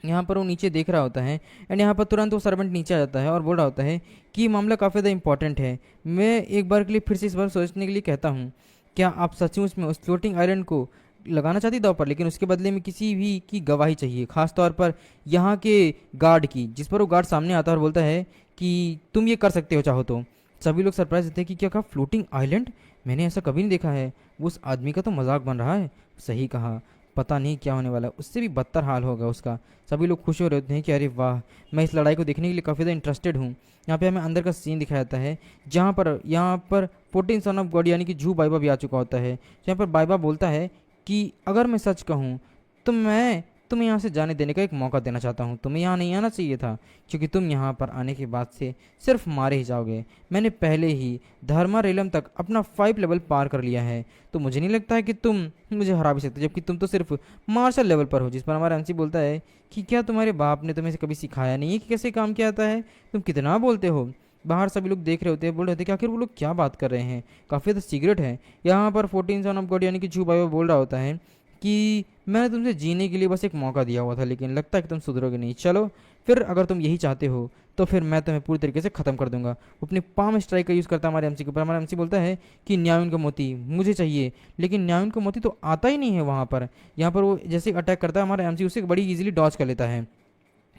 यहाँ पर वो नीचे देख रहा होता है, एंड यहाँ पर तुरंत वो सर्वेंट नीचे आ जाता है और बोल रहा होता है कि ये मामला काफ़ी ज़्यादा इंपॉर्टेंट है। मैं एक बार के लिए फिर से इस बार सोचने के लिए कहता हूँ, क्या आप सचमुच में उस फ्लोटिंग आइलैंड को लगाना चाहती दाव पर? लेकिन उसके बदले में किसी भी की गवाही चाहिए, खास तौर पर यहाँ के गार्ड की। जिस पर वो गार्ड सामने आता है और बोलता है कि तुम ये कर सकते हो चाहो तो। सभी लोग सरप्राइज होते हैं कि क्या कहा, फ्लोटिंग आइलैंड, मैंने ऐसा कभी नहीं देखा है। वो उस आदमी का तो मजाक बन रहा है। सही कहा, पता नहीं क्या होने वाला है, उससे भी बदतर हाल होगा उसका। सभी लोग खुश हो रहे होते हैं कि अरे वाह, मैं इस लड़ाई को देखने के लिए काफ़ी ज़्यादा इंटरेस्टेड हूँ। यहाँ पे हमें अंदर का सीन दिखाया जाता है, जहाँ पर यहाँ पर 14 सन ऑफ गॉड यानी कि जू बाइबा भी आ चुका होता है। जहाँ पर बाइबा बोलता है कि अगर मैं सच कहूँ तो मैं तुम्हें यहाँ से जाने देने का एक मौका देना चाहता हूँ। तुम्हें यहाँ नहीं आना चाहिए था, क्योंकि तुम यहाँ पर आने के बाद से सिर्फ मारे ही जाओगे। मैंने पहले ही धर्मा रेलम तक अपना 5 लेवल पार कर लिया है, तो मुझे नहीं लगता है कि तुम मुझे हरा भी सकते, जबकि तुम तो सिर्फ मार्शल लेवल पर हो। जिस पर हमारा एमसी बोलता है कि क्या तुम्हारे बाप ने तुम्हें कभी सिखाया नहीं है कि कैसे काम किया जाता है? तुम कितना बोलते हो। बाहर सभी लोग देख रहे होते हैं, बोल रहे होते हैं कि आखिर वो लोग क्या बात कर रहे हैं, काफ़ी ज़्यादा सीक्रेट है। यहाँ पर 14 सन ऑफ गॉड यानी कि जू बाइबा बोल रहा होता है कि मैंने तुमसे जीने के लिए बस एक मौका दिया हुआ था, लेकिन लगता है कि तुम सुधरोगे नहीं। चलो फिर, अगर तुम यही चाहते हो तो फिर मैं तुम्हें पूरी तरीके से ख़त्म कर दूंगा। वो अपनी पाम स्ट्राइक का यूज़ करता है हमारे एमसी के ऊपर। हमारा एमसी बोलता है कि न्यायुन का मोती मुझे चाहिए, लेकिन न्यायुन का मोती तो आता ही नहीं है वहाँ पर। यहाँ पर वो जैसे अटैक करता है हमारा एमसी, उसे बड़ी ईजिली डॉज कर लेता है।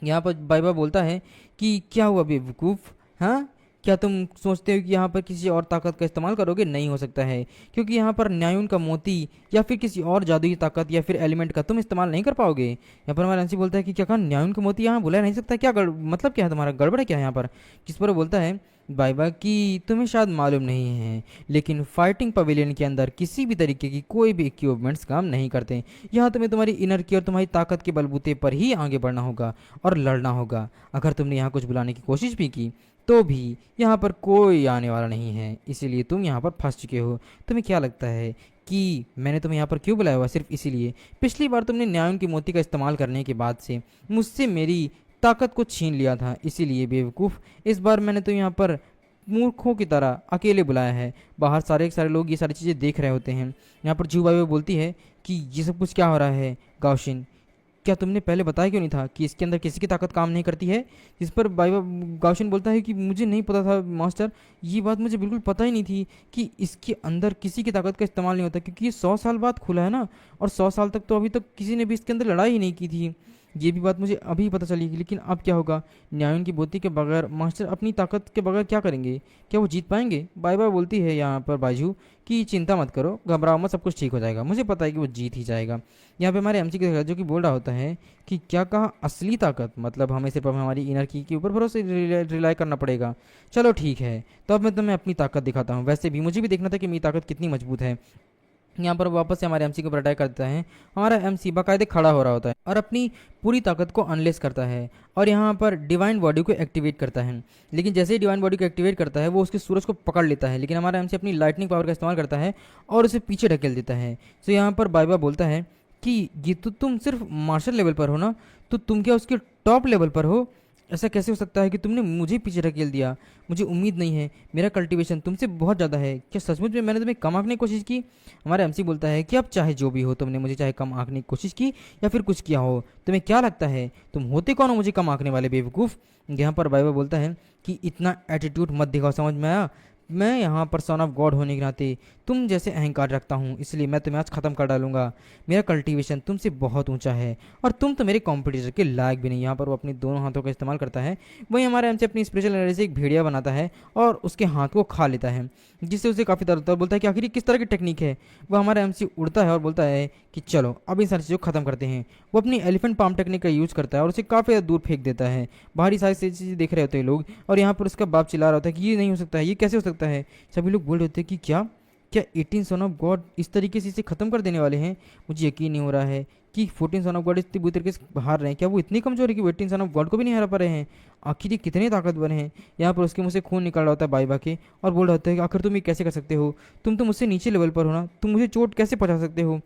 यहाँ पर बाइबा बोलता है कि क्या हुआ बेवकूफ़, हाँ, क्या तुम सोचते हो कि यहाँ पर किसी और ताकत का इस्तेमाल करोगे? नहीं हो सकता है, क्योंकि यहाँ पर न्यायुन का मोती या फिर किसी और जादुई ताकत या फिर एलिमेंट का तुम इस्तेमाल नहीं कर पाओगे। यहाँ पर हमारा एंसी बोलता है कि क्या कहा, न्यायुन का मोती यहाँ बुला नहीं सकता क्या? मतलब क्या है तुम्हारा, गड़बड़ है क्या यहाँ पर? जिस पर वो बोलता है बाइबा कि तुम्हें शायद मालूम नहीं है, लेकिन फाइटिंग पवेलियन के अंदर किसी भी तरीके की कोई भी इक्विपमेंट्स काम नहीं करते। यहाँ तुम्हें तुम्हारी इनर की और तुम्हारी ताकत के बलबूते पर ही आगे बढ़ना होगा और लड़ना होगा। अगर तुमने यहाँ कुछ बुलाने की कोशिश भी की तो भी यहाँ पर कोई आने वाला नहीं है, इसीलिए तुम यहाँ पर फंस चुके हो। तुम्हें क्या लगता है कि मैंने तुम्हें यहाँ पर क्यों बुलाया हुआ? सिर्फ इसीलिए, पिछली बार तुमने न्यायुन की मोती का इस्तेमाल करने के बाद से मुझसे मेरी ताकत को छीन लिया था, इसीलिए बेवकूफ़ इस बार मैंने तो यहाँ पर मूर्खों की तरह अकेले बुलाया है। बाहर सारे लोग ये सारी चीज़ें देख रहे होते हैं। यहाँ पर जू बाइबा बोलती है कि ये सब कुछ क्या हो रहा है गाओशिन, क्या तुमने पहले बताया क्यों नहीं था कि इसके अंदर किसी की ताकत काम नहीं करती है? जिस पर बाइबा गाओशिन बोलता है कि मुझे नहीं पता था मास्टर, ये बात मुझे बिल्कुल पता ही नहीं थी कि इसके अंदर किसी की ताकत का इस्तेमाल नहीं होता, क्योंकि ये 100 साल बाद खुला है ना, और 100 साल तक तो अभी तक किसी ने भी इसके अंदर लड़ाई ही नहीं की थी। ये भी बात मुझे अभी पता चली, लेकिन अब क्या होगा? न्यायों की बुद्धि के बगैर मास्टर अपनी ताकत के बगैर क्या करेंगे? क्या वो जीत पाएंगे? बाय बाय बोलती है यहाँ पर बाजू कि चिंता मत करो, घबराओ मत, सब कुछ ठीक हो जाएगा। मुझे पता है कि वो जीत ही जाएगा। यहाँ पे हमारे एमसी के जो कि बोल रहा होता है कि क्या कहा असली ताकत, मतलब हमें सिर्फ हमारी इनर की के ऊपर भरोसे रिलाई करना पड़ेगा। चलो ठीक है, तो अब मैं तुम्हें अपनी ताकत दिखाता हूँ। वैसे भी मुझे भी देखना था कि मेरी ताकत कितनी मजबूत है। यहाँ पर वापस से हमारे एमसी को अटैक करता है। हमारा एमसी बाकायदे खड़ा हो रहा होता है और अपनी पूरी ताकत को अनलेस करता है और यहाँ पर डिवाइन बॉडी को एक्टिवेट करता है। लेकिन जैसे ही डिवाइन बॉडी को एक्टिवेट करता है वो उसके सूरज को पकड़ लेता है, लेकिन हमारा एमसी अपनी लाइटनिंग पावर का इस्तेमाल करता है और उसे पीछे ढकेल देता है। तो यहाँ पर बाइबा बोलता है कि ये तो तुम सिर्फ मार्शल लेवल पर हो ना, तो तुम क्या उसके टॉप लेवल पर हो? ऐसा कैसे हो सकता है कि तुमने मुझे पीछे ढकेल दिया? मुझे उम्मीद नहीं है, मेरा कल्टीवेशन तुमसे बहुत ज़्यादा है। क्या सचमुच में मैंने तुम्हें कम आंकने की कोशिश की? हमारा एमसी बोलता है कि अब चाहे जो भी हो, तुमने मुझे चाहे कम आंकने की कोशिश की या फिर कुछ किया हो, तुम्हें क्या लगता है तुम होते कौन हो मुझे कम आंकने वाले बेवकूफ़? यहाँ पर बाइबल बोलता है कि इतना एटीट्यूड मत दिखाओ, समझ में आया? मैं यहाँ पर सन ऑफ गॉड होने के नाते तुम जैसे अहंकार रखता हूँ, इसलिए मैं तुम्हें आज ख़त्म कर डालूंगा। मेरा कल्टीवेशन तुमसे बहुत ऊंचा है और तुम तो मेरे कॉम्पिटिटर के लायक भी नहीं। यहाँ पर वो अपनी दोनों हाथों का इस्तेमाल करता है। वहीं हमारा एमसी अपनी स्पेशल एनर्जी से एक भेड़िया बनाता है और उसके हाथ को खा लेता है, जिससे उसे काफ़ी दर्द होता है। बोलता है कि आखिर ये किस तरह की टेक्निक है? वो हमारा एमसी उड़ता है और बोलता है कि चलो अब इन सारी चीज़ों को ख़त्म करते हैं। वो अपनी एलिफेंट पाम टेक्निक का यूज़ करता है और उसे काफ़ी दूर फेंक देता है। बाहरी सारी चीज़ें देख रहे होते हैं लोग और यहाँ पर उसका बाप चिल्ला रहा होता है कि ये नहीं हो सकता है, ये कैसे हो सकता है? सभी लोग बोल रहे होते हैं कि क्या क्या 18 सन ऑफ गॉड इस तरीके से इसे ख़त्म कर देने वाले हैं? मुझे यकीन नहीं हो रहा है कि 14 सन ऑफ गॉड इतनी बुरी तरीके से हार रहे हैं। क्या वो इतनी कमजोर है कि वो 18 सन ऑफ गॉड को भी नहीं हरा पा रहे हैं? आखिर ये कितने ताकतवर हैं? यहाँ पर उसके मुँह से खून निकल रहा होता है बाइबा के और बोल रहा होता है कि आखिर तुम ये कैसे कर सकते हो? तुम तो मुझसे नीचे लेवल पर हो ना, तुम मुझे चोट कैसे पहुँचा सकते हो?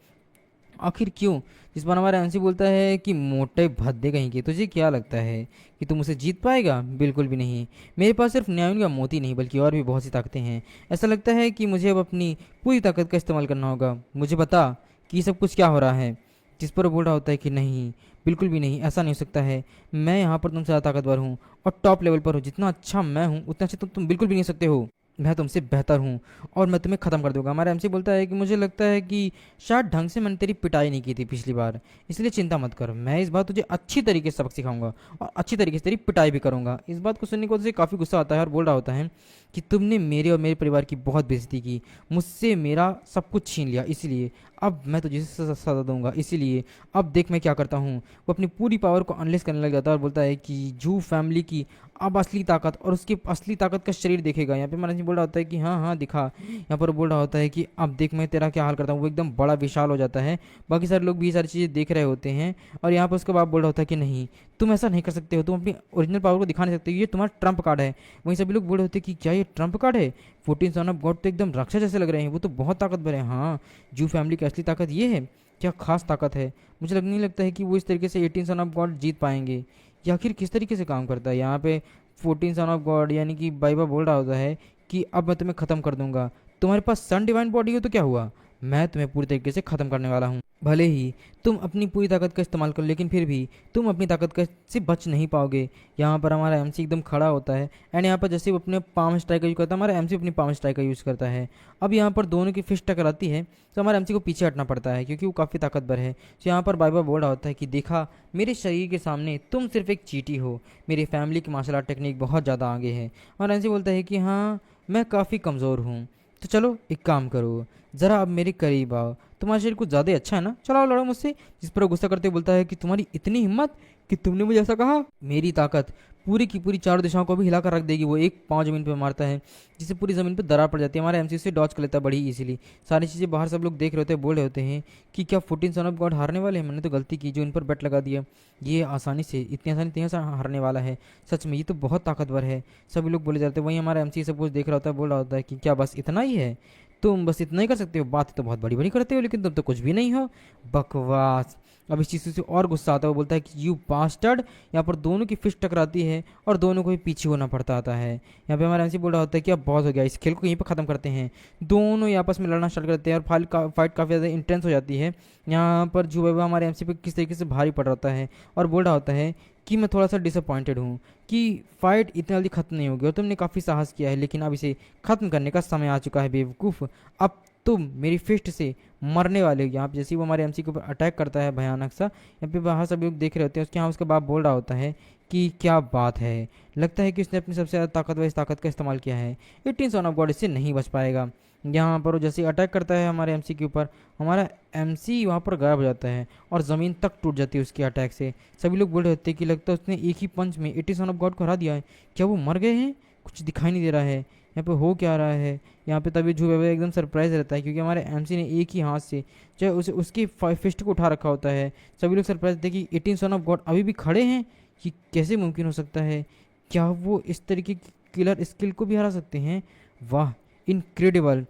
आखिर क्यों? जिस पर हमारा एमसी बोलता है कि मोटे भद्दे कहीं के, तुझे क्या लगता है कि तुम उसे जीत पाएगा? बिल्कुल भी नहीं। मेरे पास सिर्फ न्यायों का मोती नहीं बल्कि और भी बहुत सी ताकतें हैं। ऐसा लगता है कि मुझे अब अपनी पूरी ताकत का इस्तेमाल करना होगा। मुझे बता कि ये सब कुछ क्या हो रहा है? जिस पर वो बोल रहा होता है कि नहीं, बिल्कुल भी नहीं, ऐसा नहीं हो सकता है। मैं यहाँ पर तुमसे ज़्यादा ताकतवर हूँ और टॉप लेवल पर हूँ। जितना अच्छा मैं हूँ उतना अच्छा तुम बिल्कुल भी नहीं सकते हो। मैं तुमसे बेहतर हूँ और मैं तुम्हें ख़त्म कर दूंगा। हमारा एमसी बोलता है कि मुझे लगता है कि शायद ढंग से मैंने तेरी पिटाई नहीं की थी पिछली बार, इसलिए चिंता मत कर। मैं इस बार तुझे अच्छी तरीके से सबक सिखाऊंगा और अच्छी तरीके से तेरी पिटाई भी करूंगा। इस बात को सुनने को उसे काफ़ी गुस्सा आता है और बोल रहा होता है कि तुमने मेरे और मेरे परिवार की बहुत बेइज्जती की, मुझसे मेरा सब कुछ छीन लिया, इसलिए अब मैं तुझे सजा दूंगा। इसीलिए अब देख मैं क्या करता हूँ। वो अपनी पूरी पावर को अनलेस करने लग जाता है और बोलता है कि जू फैमिली की अब असली ताकत और उसकी असली ताकत का शरीर देखेगा। यहाँ पे महाराज जी बोल रहा होता है कि हाँ हाँ दिखा। यहाँ पर बोल रहा होता है कि अब देख मैं तेरा क्या हाल करता हूँ। वो एकदम बड़ा विशाल हो जाता है। बाकी सारे लोग भी ये सारी चीज़ें देख रहे होते हैं और यहाँ पर उसका बाप बोल रहा होता है कि नहीं, तुम ऐसा नहीं कर सकते हो, तुम अपनी ओरिजिनल पावर को दिखा नहीं सकते, ये तुम्हारा ट्रम्प कार्ड है। वहीं सभी लोग बोल रहे होते हैं कि क्या ये ट्रम्प कार्ड है? 14 सन ऑफ गॉड तो एकदम राक्षस जैसे लग रहे हैं, वो तो बहुत ताकतवर है। हाँ, जू फैमिली की असली ताकत ये है? क्या खास ताकत है? मुझे नहीं लगता है कि वो इस तरीके से 18 सन ऑफ गॉड जीत पाएंगे। ये आखिर किस तरीके से काम करता है? यहाँ पे 14 सन ऑफ गॉड यानी कि बाइबा बोल रहा होता है कि अब मैं तुम्हें ख़त्म कर दूंगा। तुम्हारे पास सन डिवाइन बॉडी हो तो क्या हुआ, मैं तुम्हें पूरी तरीके से ख़त्म करने वाला हूँ। भले ही तुम अपनी पूरी ताकत का इस्तेमाल करो, लेकिन फिर भी तुम अपनी ताकत का से बच नहीं पाओगे। यहाँ पर हमारा एमसी एकदम खड़ा होता है एंड यहाँ पर जैसे वो अपने पाम स्ट्राइक का यूज़ करता है, हमारा एमसी अपनी पाम स्ट्राइक का यूज़ करता है। अब यहाँ पर दोनों की फिस्ट टकराती है तो हमारा एमसी को पीछे हटना पड़ता है क्योंकि वो काफ़ी ताकतवर है। तो यहाँ पर बाइबा बोल रहा होता है कि देखा, मेरे शरीर के सामने तुम सिर्फ एक चीटी हो, मेरी फैमिली की मार्शल आर्ट टेक्निक बहुत ज़्यादा आगे है। और एमसी बोलता है कि हाँ, मैं काफ़ी कमज़ोर हूँ, तो चलो एक काम करो, ज़रा अब मेरे करीब आओ, तुम्हारा शरीर कुछ ज़्यादा अच्छा है ना, चलो आओ लड़ो मुझसे। जिस पर वो गुस्सा करते हुए बोलता है कि तुम्हारी इतनी हिम्मत कि तुमने मुझे ऐसा कहा? मेरी ताकत पूरी की पूरी चारों दिशाओं को भी हिलाकर रख देगी। वो एक पाँव ज़मीन पर मारता है जिससे पूरी ज़मीन पर दरार पड़ जाती है। हमारा एमसी से डॉच कर लेता है बड़ी इजीली। सारी चीज़ें बाहर सब लोग देख रहे होते हैं, बोल रहे होते हैं कि क्या 14 सन ऑफ गॉड हारने वाले हैं? मैंने तो गलती की जो इन पर बेट लगा दिया। ये आसानी से इतनी आसानी हारने वाला है, सच में ये तो बहुत ताकतवर है। सभी लोग बोले जाते हैं। वहीं हमारा एमसी सब कुछ देख रहा होता है, बोल रहा होता है कि क्या बस इतना ही है? तुम बस इतना ही कर सकते हो? बात तो बहुत बड़ी बड़ी करते हो लेकिन तुम तो कुछ भी नहीं हो। बकवास। अब इस चीज़ से और गुस्सा आता है। वो बोलता है कि यू बास्टर्ड। यहाँ पर दोनों की फिस्ट टकराती है और दोनों को ही पीछे होना पड़ता आता है। यहाँ पे हमारा एमसी बोल रहा होता है कि अब बहुत हो गया, इस खेल को यहीं पर ख़त्म करते हैं। दोनों ही आपस में लड़ना स्टार्ट करते हैं और फाइट काफ़ी ज़्यादा इंटेंस हो जाती है। यहाँ पर जो बाबा हमारे एमसी पे किस तरीके से भारी पड़ रहा है और बोल रहा होता है कि मैं थोड़ा सा डिसअपॉइंटेड हूँ कि फ़ाइट इतनी जल्दी ख़त्म नहीं होगी और तुमने काफ़ी साहस किया है, लेकिन अब इसे ख़त्म करने का समय आ चुका है बेवकूफ़। अब तुम मेरी फिस्ट से मरने वाले हो। यहाँ पे जैसे ही वो हमारे एमसी के ऊपर अटैक करता है भयानक सा, यहाँ पे बाहर सभी लोग देख रहे होते हैं। उसके यहाँ उसका बाप बोल रहा होता है कि क्या बात है, लगता है कि उसने अपनी सबसे ज़्यादा ताकतवर इस ताकत का इस्तेमाल किया है, 18 सन ऑफ गॉड इससे नहीं बच पाएगा। यहाँ पर वो जैसे ही अटैक करता है हमारे एमसी के ऊपर, हमारा एमसी वहाँ पर गायब हो जाता है और ज़मीन तक टूट जाती है उसके अटैक से। सभी लोग बोल रहे होते हैं कि लगता है उसने एक ही पंच में 18 सन ऑफ गॉड को हरा दिया है। क्या वो मर गए हैं? कुछ दिखाई नहीं दे रहा है, यहाँ पे हो क्या रहा है। यहाँ पे तभी ध्रुव एकदम सरप्राइज रहता है क्योंकि हमारे एमसी ने एक ही हाथ से चाहे उसे उसकी फिस्ट को उठा रखा होता है। सभी लोग सरप्राइज थे कि 18 सन ऑफ गॉड अभी भी खड़े हैं, कि कैसे मुमकिन हो सकता है, क्या वो इस तरीके की किलर स्किल को भी हरा सकते हैं। वाह, इनक्रेडिबल।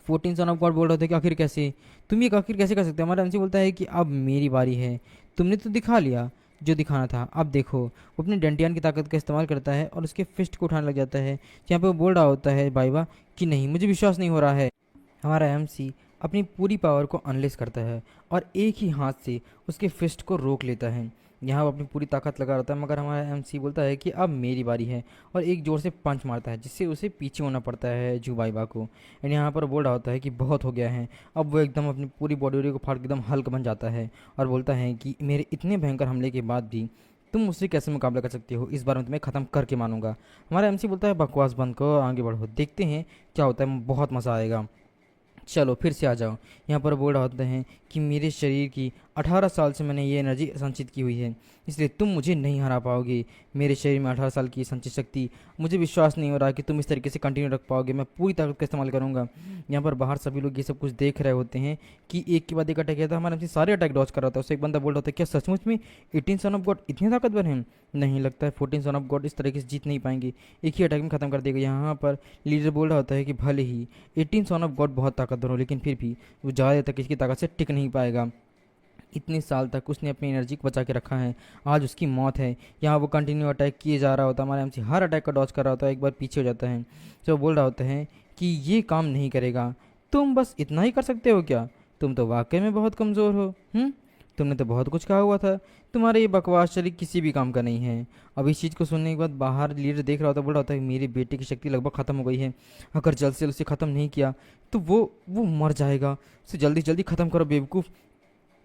14 सन ऑफ गॉड बोल रहे थे कि आखिर कैसे, तुम ये आखिर कैसे कर सकते हो। हमारा एमसी बोलता है कि अब मेरी बारी है, तुमने तो दिखा लिया जो दिखाना था, अब देखो। वो अपने डंटियान की ताकत का इस्तेमाल करता है और उसके फिस्ट को उठाने लग जाता है। यहाँ पे वो बोल रहा होता है बाइबा कि नहीं, मुझे विश्वास नहीं हो रहा है। हमारा एमसी अपनी पूरी पावर को अनलेस करता है और एक ही हाथ से उसके फिस्ट को रोक लेता है। यहाँ वो अपनी पूरी ताकत लगा रहता है, मगर हमारा एमसी बोलता है कि अब मेरी बारी है और एक जोर से पंच मारता है जिससे उसे पीछे होना पड़ता है जुबाइबा को। एंड यहाँ पर बोल रहा होता है कि बहुत हो गया है। अब वो एकदम अपनी पूरी बॉडी को फाड़ के एकदम हल्क बन जाता है और बोलता है कि मेरे इतने भयंकर हमले के बाद भी तुम मुझसे कैसे मुकाबला कर सकते हो, इस बार मैं तुम्हें ख़त्म करके मानूंगा। हमारा एमसी बोलता है बकवास बंद करो, आगे बढ़ो, देखते हैं क्या होता है, बहुत मज़ा आएगा, चलो फिर से आ जाओ। यहाँ पर बोल रहा होते हैं कि मेरे शरीर की 18 साल से मैंने ये एनर्जी संचित की हुई है, इसलिए तुम मुझे नहीं हरा पाओगे। मेरे शरीर में 18 साल की संचित शक्ति, मुझे विश्वास नहीं हो रहा कि तुम इस तरीके से कंटिन्यू रख पाओगे। मैं पूरी ताकत का इस्तेमाल करूंगा। यहाँ पर बाहर सभी लोग ये सब कुछ देख रहे होते हैं कि एक के बाद एक अटैक किया था। हमारे सारे अटैक डॉज कर रहा था। उससे एक बंदा बोल रहा था क्या सचमुच में 18 सन ऑफ गॉड इतने ताकतवर हैं? नहीं, लगता है 14 सन ऑफ गॉड इस तरीके से जीत नहीं पाएंगे, एक ही अटैक में ख़त्म कर देगा। यहाँ पर लीडर बोल रहा होता है कि भले ही 18 सन ऑफ गॉड बहुत ताकतवर हो, लेकिन फिर भी वो ज़्यादा देर तक इसकी ताकत से टिक नहीं पाएगा। इतने साल तक उसने अपनी एनर्जी को बचा के रखा है, आज उसकी मौत है। यहाँ वो कंटिन्यू अटैक किए जा रहा होता है। हमारा एमसी हर अटैक का डॉज कर रहा होता है, एक बार पीछे हो जाता है। तो बोल रहा होता है कि ये काम नहीं करेगा, तुम बस इतना ही कर सकते हो क्या? तुम तो वाकई में बहुत कमज़ोर हो। तुमने तो बहुत कुछ कहा हुआ था, तुम्हारा ये बकवास शरीर किसी भी काम का नहीं है। अब इस चीज़ को सुनने के बाद बाहर लीडर देख रहा होता है, बोल रहा होता है मेरे बेटे की शक्ति लगभग ख़त्म हो गई है, अगर जल्द से जल्द उसे ख़त्म नहीं किया तो वो मर जाएगा, उसे जल्दी जल्दी ख़त्म करो बेवकूफ़।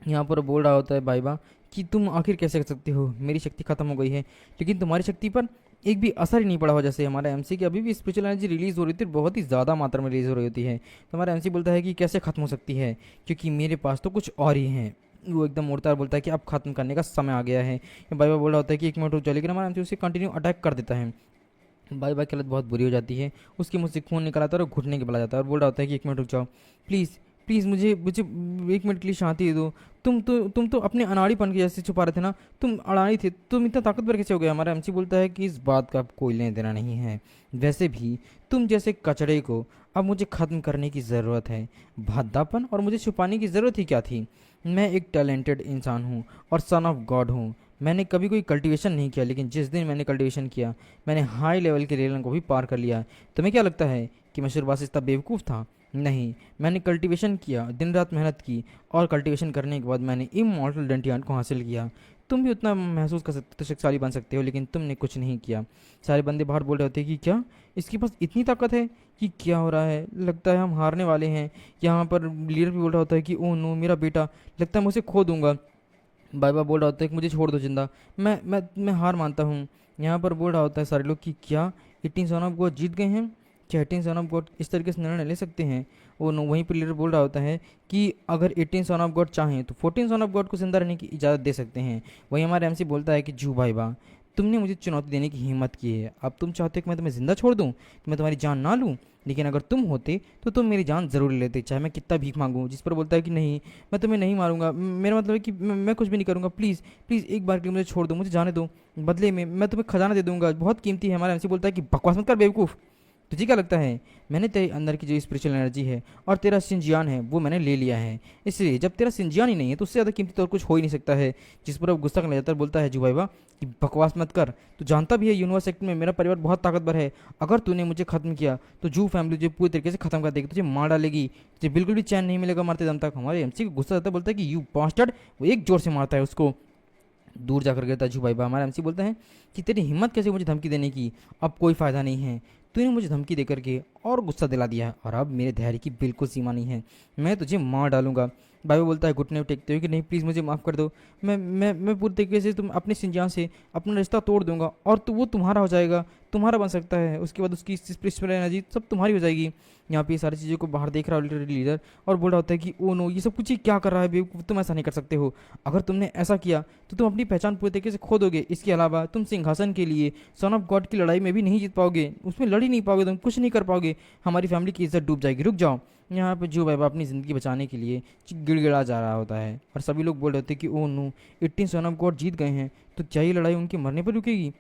यहाँ पर बोल रहा होता है बाइबा कि तुम आखिर कैसे कर सकते हो, मेरी शक्ति खत्म हो गई है लेकिन तुम्हारी शक्ति पर एक भी असर ही नहीं पड़ा हो। जैसे हमारा एमसी की अभी भी स्पिरिचुअल एनर्जी रिलीज़ हो रही थी, बहुत ही ज़्यादा मात्रा में रिलीज़ हो रही होती है। तो हमारा एमसी बोलता है कि कैसे ख़त्म हो सकती है, क्योंकि मेरे पास तो कुछ और ही है। वो एकदम मुड़ता है, बोलता है कि अब खत्म करने का समय आ गया है। बाइबा बोल रहा होता है कि एक मिनट रुक जाओ, लेकिन हमारा एमसी उसे कंटिन्यू अटैक कर देता है। बाइबा की हालत बहुत बुरी हो जाती है, उसके मुंह से खून निकल आता है और घुटने के बल आ जाता है और बोल रहा होता है कि एक मिनट रुक जाओ प्लीज़ प्लीज़, मुझे मुझे एक मिनट के लिए शांति दे दो। तुम तो अपने अनाड़ीपन की जैसे छुपा रहे थे ना, तुम अनाड़ी थे, तुम इतना ताकतवर कैसे हो गए? हमारा एमसी बोलता है कि इस बात का कोई लेना देना नहीं है, वैसे भी तुम जैसे कचड़े को अब मुझे ख़त्म करने की ज़रूरत है। भद्दापन और मुझे छुपाने की ज़रूरत ही क्या थी? मैं एक टैलेंटेड इंसान हूँ और सन ऑफ गॉड हूँ। मैंने कभी कोई कल्टीवेशन नहीं किया, लेकिन जिस दिन मैंने कल्टीवेशन किया मैंने हाई लेवल के रेलन को भी पार कर लिया। तुम्हें क्या लगता है कि मैं शुरुआत से इतना बेवकूफ़ था? नहीं, मैंने कल्टीवेशन किया, दिन रात मेहनत की और कल्टीवेशन करने के बाद मैंने इमॉर्टल डेंटियान को हासिल किया। तुम भी उतना महसूस कर सकते हो, शक्तिशाली बन सकते हो, लेकिन तुमने कुछ नहीं किया। सारे बंदे बाहर बोल रहे होते कि क्या इसके पास इतनी ताकत है, कि क्या हो रहा है, लगता है हम हारने वाले हैं। यहाँ पर लीडर भी बोल रहा होता है कि ओह नो, मेरा बेटा, लगता है मैं उसे खो दूंगा। बाबा बोल रहा होता है कि मुझे छोड़ दो जिंदा, मैं हार मानता हूँ। यहाँ पर बोल रहा होता है सारे लोग कि क्या 18 सन ऑफ गॉड जीत गए हैं? क्या 18 सन ऑफ गॉड इस तरीके से निर्णय ले सकते हैं? वो नो, वहीं पर लीडर बोल रहा होता है कि अगर 18 सन ऑफ गॉड चाहें तो 14 सन ऑफ गॉड को जिंदा रहने की इजाज़त दे सकते हैं। वहीं हमारे एमसी बोलता है कि जू भाई बा, तुमने मुझे चुनौती देने की हिम्मत की है, अब तुम चाहते हो कि मैं तुम्हें ज़िंदा छोड़ दूँ, कि मैं तुम्हारी जान ना लूँ? लेकिन अगर तुम होते तो तुम मेरी जान ज़रूर ले लेते, चाहे मैं कितना भीख मांगूँ। जिस पर बोलता है कि नहीं, मैं तुम्हें नहीं मारूंगा, मेरा मतलब है कि मैं कुछ भी नहीं करूँगा, प्लीज़ प्लीज़ एक बार के लिए मुझे छोड़ दो, मुझे जाने दो, बदले में मैं तुम्हें खजाना दे दूंगा, बहुत कीमती है। हमारा एमसी बोलता है कि बकवास मत कर बेवकूफ़, तुझे क्या लगता है मैंने तेरे अंदर की जो स्पिरिचुअल एनर्जी है और तेरा सिंजियान है वो मैंने ले लिया है, इसलिए जब तेरा सिंजियान ही नहीं है तो उससे ज़्यादा कीमती तो और कुछ हो ही नहीं सकता है। जिस पर अब गुस्सा करने जाता है, बोलता है जुबाइबा कि बकवास मत कर, तू जानता भी है यूनिवर्स सेक्टर में मेरा परिवार बहुत ताकतवर है, अगर तूने मुझे खत्म किया तो जू फैमिली तुझे पूरी तरीके से खत्म कर देगी, तुझे मार डालेगी, तुझे बिल्कुल भी चैन नहीं मिलेगा मरते दम तक। हमारे एमसी को गुस्सा आता है, बोलता है कि यू बास्टर्ड, वो एक जोर से मारता है उसको, दूर जाकर गिरता है जुबाइबा। हमारा एमसी बोलता है कि तेरी हिम्मत कैसे मुझे धमकी देने की, अब कोई फ़ायदा नहीं है, तूने मुझे धमकी देकर के और गुस्सा दिला दिया है और अब मेरे धैर्य की बिल्कुल सीमा नहीं है, मैं तुझे मार डालूंगा। बाबा बोलता है घुटने टेकते हुए कि नहीं प्लीज़ मुझे माफ़ कर दो, मैं पूरी तरीके से तुम अपने सिंजान से अपना रिश्ता तोड़ दूंगा और वो तुम्हारा हो जाएगा, तुम्हारा बन सकता है, उसके बाद उसकी स्पिरिचुअल एनर्जी सब तुम्हारी हो जाएगी। यहाँ पे ये सारी चीज़ों को बाहर देख रहा है लीडर और बोल रहा होता है कि ओ नो, ये सब कुछ ही क्या कर रहा है बेवकूफ, तुम ऐसा नहीं कर सकते हो। अगर तुमने ऐसा किया तो तुम अपनी पहचान पूरी तरीके से खो दोगे। इसके अलावा तुम सिंहासन के लिए सन ऑफ गॉड की लड़ाई में भी नहीं जीत पाओगे, उसमें लड़ ही नहीं पाओगे, तुम कुछ नहीं कर पाओगे, हमारी फैमिली की इज्जत डूब जाएगी, रुक जाओ। यहाँ पे जो बाबा अपनी ज़िंदगी बचाने के लिए गिड़गिड़ा जा रहा होता है और सभी लोग बोल रहे होते हैं कि oh no, 18 sun of God जीत गए हैं, तो क्या ये लड़ाई उनके मरने पर रुकेगी?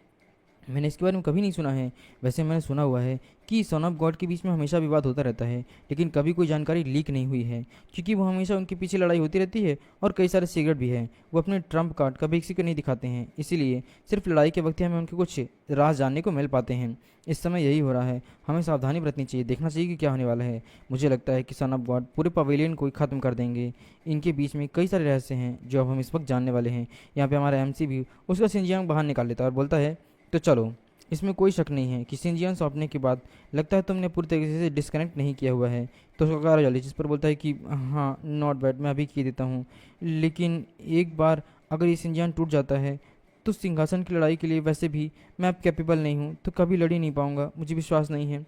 मैंने इसके बारे में कभी नहीं सुना है। वैसे मैंने सुना हुआ है कि सन ऑफ गॉड के बीच में हमेशा विवाद होता रहता है, लेकिन कभी कोई जानकारी लीक नहीं हुई है, क्योंकि वो हमेशा उनके पीछे लड़ाई होती रहती है और कई सारे सीक्रेट भी है। वो अपने ट्रम्प कार्ड कभी किसी को नहीं दिखाते हैं, इसीलिए सिर्फ लड़ाई के वक्त ही हमें उनके कुछ राज जानने को मिल पाते हैं। इस समय यही हो रहा है, हमें सावधानी बरतनी चाहिए, देखना चाहिए कि क्या होने वाला है। मुझे लगता है कि सन ऑफ गॉड पूरे पवेलियन को ही ख़त्म कर देंगे। इनके बीच में कई सारे रहस्य हैं जो अब हम इस वक्त जानने वाले हैं। यहाँ पे हमारा एमसी भी उसका सिंजियांग बाहर निकाल लेता है और बोलता है तो चलो, इसमें कोई शक नहीं है कि सिंजियन सौंपने के बाद लगता है तुमने पूरी तरीके से डिस्कनेक्ट नहीं किया हुआ है। तो उसका कार्य जाली जिस पर बोलता है कि हाँ नॉट बैड, मैं अभी किए देता हूँ, लेकिन एक बार अगर ये सिंजियन टूट जाता है तो सिंहासन की लड़ाई के लिए वैसे भी मैं अब कैपेबल नहीं हूँ, तो कभी लड़ ही नहीं पाऊँगा, मुझे विश्वास नहीं है।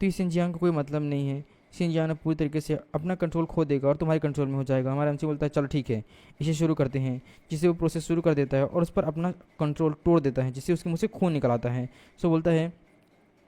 तो इस सिंजियन का कोई मतलब नहीं है, शिनजान अब पूरी तरीके से अपना कंट्रोल खो देगा और तुम्हारे कंट्रोल में हो जाएगा। हमारा एमसी बोलता है चलो ठीक है, इसे शुरू करते हैं, जिससे वो प्रोसेस शुरू कर देता है और उस पर अपना कंट्रोल तोड़ देता है, जिससे उसके मुँह से खून निकल आता है। सो बोलता है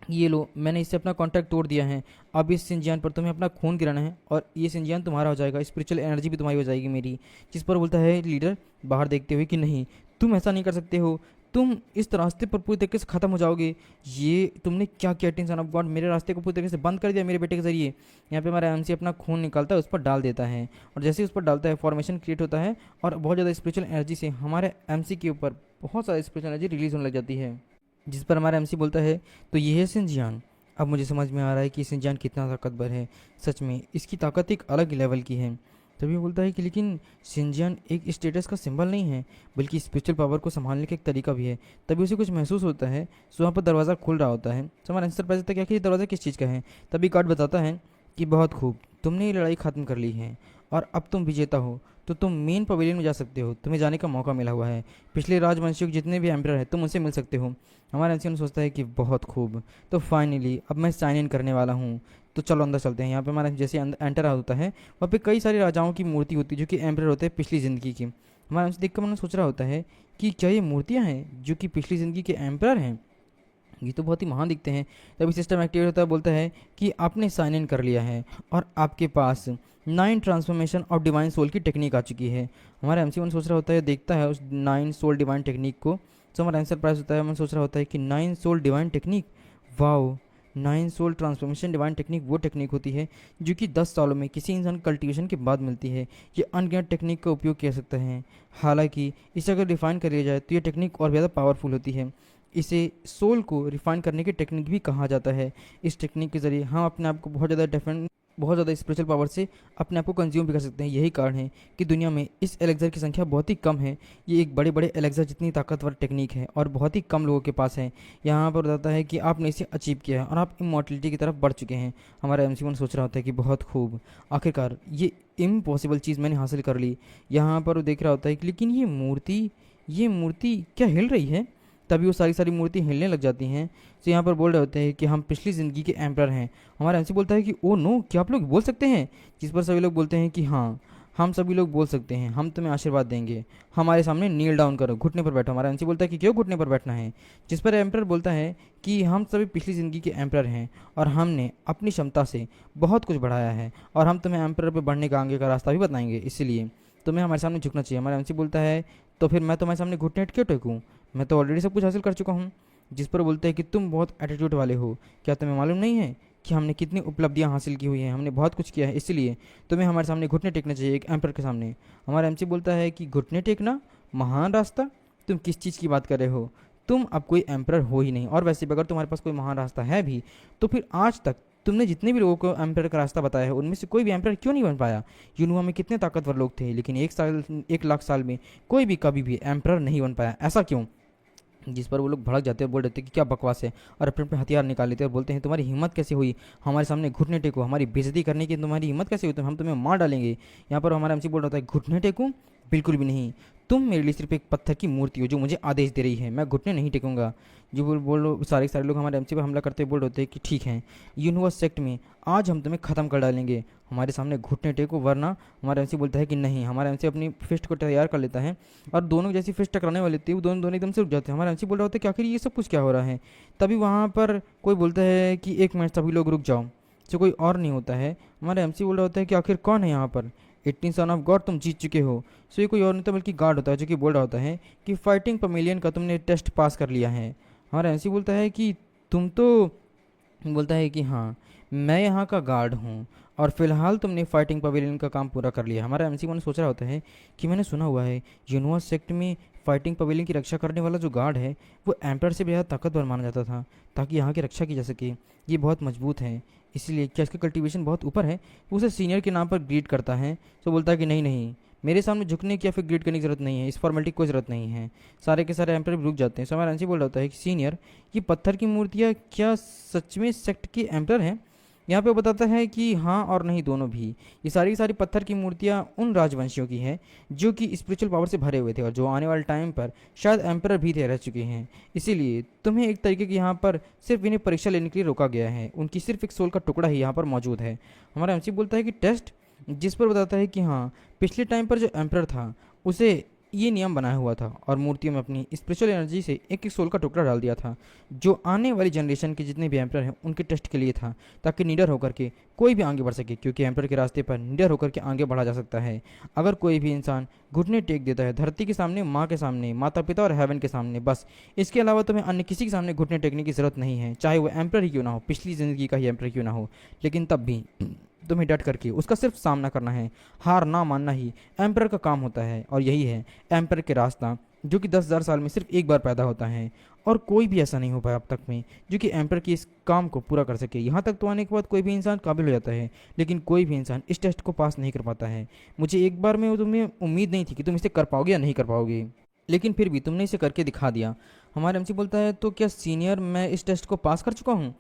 ये लो, मैंने इससे अपना कॉन्टैक्ट तोड़ दिया है, अब इस सिंजियान पर तुम्हें अपना खून गिराना है और ये सिंजियान तुम्हारा हो जाएगा, स्पिरिचुअल एनर्जी भी तुम्हारी हो जाएगी मेरी। जिस पर बोलता है लीडर बाहर देखते हुए कि नहीं, तुम ऐसा नहीं कर सकते हो, तुम इस रास्ते पर पूरी तरीके से ख़त्म हो जाओगे। ये तुमने क्या किया टेंशन ऑफ गॉड, मेरे रास्ते को पूरी तरीके से बंद कर दिया मेरे बेटे के जरिए। यहाँ पे हमारा एमसी अपना खून निकालता है, उस पर डाल देता है और जैसे ही उस पर डालता है फॉर्मेशन क्रिएट होता है और बहुत ज़्यादा स्पिरिचुअल एनर्जी से हमारे एमसी के ऊपर बहुत ज़्यादा स्पिरिचुअल एनर्जी रिलीज होने लग जाती है। जिस पर हमारा एमसी बोलता है तो ये है सिंजियान, अब मुझे समझ में आ रहा है कि सिंजियान कितना ताकतवर है, सच में इसकी ताकत एक अलग लेवल की है। तभी बोलता है कि लेकिन सिंजियान एक स्टेटस का सिंबल नहीं है, बल्कि स्पिरिचुअल पावर को संभालने का एक तरीका भी है। तभी उसे कुछ महसूस होता है, सो वहाँ पर दरवाज़ा खुल रहा होता है। तो हमारा आंसर पैसा था कि दरवाज़ा किस चीज़ का है। तभी गार्ड बताता है कि बहुत खूब, तुमने ये लड़ाई ख़त्म कर ली है और अब तुम विजेता हो, तो तुम मेन पवेलियन में जा सकते हो, तुम्हें जाने का मौका मिला हुआ है। पिछले राजवंशियों के जितने भी एम्परर हैं तुम उनसे मिल सकते हो। हमारा एंसियन सोचता है कि बहुत खूब, तो फाइनली अब मैं साइन इन करने वाला हूँ, तो चलो अंदर चलते हैं। यहाँ पे हमारा जैसे एंटर होता है वहाँ पे कई सारे राजाओं की मूर्ति होती है जो कि एम्परर होते हैं पिछली ज़िंदगी की। हमारा उनसे देख कर मैंने सोच रहा होता है कि क्या ये मूर्तियाँ हैं जो कि पिछली ज़िंदगी के एम्परर हैं, ये तो बहुत ही महान दिखते हैं। तभी सिस्टम एक्टिवेट होता है, बोलता है कि आपने साइन इन कर लिया है और आपके पास 9 ट्रांसफॉर्मेशन ऑफ डिवाइन सोल की टेक्निक आ चुकी है। हमारा एमसी वन सोच रहा होता है, देखता है उस 9 सोल डिवाइन टेक्निक को, तो हमारा आंसर प्राइस होता है, मैं सोच रहा होता है कि 9 soul divine technique, wow, 9 soul transformation divine technique वो टेक्निक होती है जो कि 10 सालों में किसी इंसान कल्टिवेशन के बाद मिलती है। ये अनगिनत टेक्निक का उपयोग किया सकता है, हालांकि इसे अगर डिफाइन कर लिया जाए तो ये टेक्निक और ज़्यादा पावरफुल होती है। इसे सोल को रिफाइन करने की टेक्निक भी कहा जाता है। इस टेक्निक के ज़रिए हम अपने आप को बहुत ज़्यादा स्पिरिचुअल पावर से अपने आप को कंज्यूम भी कर सकते हैं। यही कारण है कि दुनिया में इस एलेक्सर की संख्या बहुत ही कम है। ये एक बड़े बड़े एलेक्सर जितनी ताकतवर टेक्निक है और बहुत ही कम लोगों के पास है। यहाँ पर बताता है कि आपने इसे अचीव किया है और आप इमॉर्टलिटी की तरफ बढ़ चुके हैं। हमारा MC1 सोच रहा होता है कि बहुत खूब, आखिरकार ये इम्पॉसिबल चीज़ मैंने हासिल कर ली। यहाँ पर वो देख रहा होता है कि लेकिन ये मूर्ति क्या हिल रही है। तभी वो सारी मूर्ति हिलने लग जाती हैं। तो यहाँ पर बोल रहे होते हैं कि हम पिछली ज़िंदगी के एम्परर हैं। हमारा एमसी बोलता है कि ओ नो, क्या आप लोग बोल सकते हैं? जिस पर सभी लोग बोलते हैं कि हाँ, हम सभी लोग बोल सकते हैं, हम तुम्हें आशीर्वाद देंगे, हमारे सामने नील डाउन करो, घुटने पर बैठो। हमारा एमसी बोलता है कि क्यों घुटने पर बैठना है? जिस पर एम्परर बोलता है कि हम सभी पिछली ज़िंदगी के एम्परर हैं और हमने अपनी क्षमता से बहुत कुछ बढ़ाया है और हम तुम्हें एम्परर पर बढ़ने का आगे का रास्ता भी बताएंगे, इसलिए तुम्हें हमारे सामने झुकना चाहिए। हमारा एमसी बोलता है तो फिर मैं तुम्हारे सामने घुटने क्यों टेकूँ, मैं तो ऑलरेडी सब कुछ हासिल कर चुका हूँ। जिस पर बोलते हैं कि तुम बहुत एटीट्यूड वाले हो, क्या तुम्हें मालूम नहीं है कि हमने कितनी उपलब्धियां हासिल की हुई हैं, हमने बहुत कुछ किया है, इसलिए तुम्हें हमारे सामने घुटने टेकना चाहिए एक एम्पर के सामने। हमारा एमसी बोलता है कि घुटने टेकना महान रास्ता, तुम किस चीज़ की बात कर रहे हो? तुम अब कोई एम्पर हो ही नहीं, और वैसे भी अगर तुम्हारे पास कोई महान रास्ता है भी तो फिर आज तक तुमने जितने भी लोगों को एम्पर का रास्ता बताया है उनमें से कोई भी एम्पर क्यों नहीं बन पाया? यूनुआ में कितने ताकतवर लोग थे, लेकिन 1 लाख साल में कोई भी कभी भी एम्पर नहीं बन पाया, ऐसा क्यों? जिस पर वो लोग भड़क जाते हैं और बोल देते हैं कि क्या बकवास है, और अपने अपने हथियार निकाल लेते हैं और बोलते हैं तुम्हारी हिम्मत कैसे हुई हमारे सामने घुटने टेको, हमारी बेइज्जती करने की तुम्हारी हिम्मत कैसे हुई, तो हम तुम्हें मार डालेंगे। यहाँ पर हमारा एमसी बोल रहा था घुटने टेको, बिल्कुल भी नहीं, तुम मेरे लिए सिर्फ एक पत्थर की मूर्ति हो जो मुझे आदेश दे रही है, मैं घुटने नहीं टेकूंगा। जो बोलो सारे सारे लोग हमारे एमसी पर हमला करते बोल रहे होते हैं कि ठीक है यूनिवर्स सेक्ट में आज हम तुम्हें ख़त्म कर डालेंगे, हमारे सामने घुटने टेको वरना। हमारा एमसी बोलता है कि नहीं, हमारा एमसी अपनी फिस्ट को तैयार कर लेता है और दोनों जैसी फिस्ट टकराने वाली थी वो दोनों दोनों एकदम से रुक जाते हैं। हमारा एमसी बोल रहा होता है कि आखिर ये सब कुछ क्या हो रहा है। तभी वहाँ पर कोई बोलता है कि एक मिनट सभी लोग रुक जाओ, जो कोई और नहीं होता है। हमारा एमसी बोल रहा होता है कि आखिर कौन है यहाँ पर, 18 सन ऑफ गॉड तुम जीत चुके हो। सो ये कोई और नहीं होता बल्कि गार्ड होता है जो कि बोल रहा होता है कि फाइटिंग पवेलियन का तुमने टेस्ट पास कर लिया है। हमारा एमसी बोलता है कि तुम तो, बोलता है कि हाँ मैं यहाँ का गार्ड हूँ और फिलहाल तुमने फाइटिंग पवेलियन का काम पूरा कर लिया। हमारा एमसी मन सोच रहा होता है कि मैंने सुना हुआ है यूनिवर्स सेक्ट में फाइटिंग पवेलियन की रक्षा करने वाला जो गार्ड है वो एम्पर से बेहद ताकतवर माना जाता था ताकि यहाँ की रक्षा की जा सके। ये बहुत मजबूत है, इसीलिए क्या इसका कल्टीवेशन बहुत ऊपर है। वो उसे सीनियर के नाम पर ग्रीट करता है। तो बोलता है कि नहीं नहीं, मेरे सामने झुकने की या फिर ग्रीट करने की ज़रूरत नहीं है, इस फॉर्मेलिटी की कोई ज़रूरत नहीं है। सारे के सारे एम्पर भी रुक जाते हैं। सो हमारा एमसी बोल रहा होता है कि सीनियर ये पत्थर की मूर्तियाँ क्या सच में सेक्ट के एम्पर हैं। यहाँ पे वो बताता है कि हाँ और नहीं दोनों भी। ये सारी की सारी पत्थर की मूर्तियाँ उन राजवंशियों की हैं जो कि स्पिरिचुअल पावर से भरे हुए थे और जो आने वाले टाइम पर शायद एम्पर भी थे रह चुके हैं। इसीलिए तुम्हें एक तरीके की यहाँ पर सिर्फ इन्हें परीक्षा लेने के लिए रोका गया है, उनकी सिर्फ एक सोल का टुकड़ा ही यहाँ पर मौजूद है। हमारा एमसी बोलता है कि टेस्ट, जिस पर बताता है कि हाँ पिछले टाइम पर जो एम्पर था उसे ये नियम बनाया हुआ था और मूर्तियों में अपनी स्पिरिचुअल एनर्जी से एक एक सोल का टुकड़ा डाल दिया था जो आने वाली जनरेशन के जितने भी एम्पर हैं उनके टेस्ट के लिए था, ताकि निडर होकर के कोई भी आगे बढ़ सके, क्योंकि एम्पर के रास्ते पर निडर होकर के आगे बढ़ा जा सकता है। अगर कोई भी इंसान घुटने टेक देता है धरती के सामने, माँ के सामने, माता पिता और हेवन के सामने, बस इसके अलावा तुम्हें अन्य किसी के सामने घुटने टेकने की ज़रूरत नहीं है, चाहे वो एम्पर ही क्यों ना हो, पिछली ज़िंदगी का ही एम्पर क्यों ना हो। लेकिन तब भी तुम्हें डट करके उसका सिर्फ सामना करना है, हार ना मानना ही एम्पर का काम होता है। और यही है एम्पर के रास्ता जो कि 10,000 साल में सिर्फ एक बार पैदा होता है और कोई भी ऐसा नहीं हो पाया अब तक में जो कि एम्पर की इस काम को पूरा कर सके। यहाँ तक तो आने के बाद कोई भी इंसान काबिल हो जाता है, लेकिन कोई भी इंसान इस टेस्ट को पास नहीं कर पाता है। मुझे एक बार में तुम्हें उम्मीद नहीं थी कि तुम इसे कर पाओगे या नहीं कर पाओगे, लेकिन फिर भी तुमने इसे करके दिखा दिया। हमारा एमसी बोलता है तो क्या सीनियर मैं इस टेस्ट को पास कर चुका हूँ।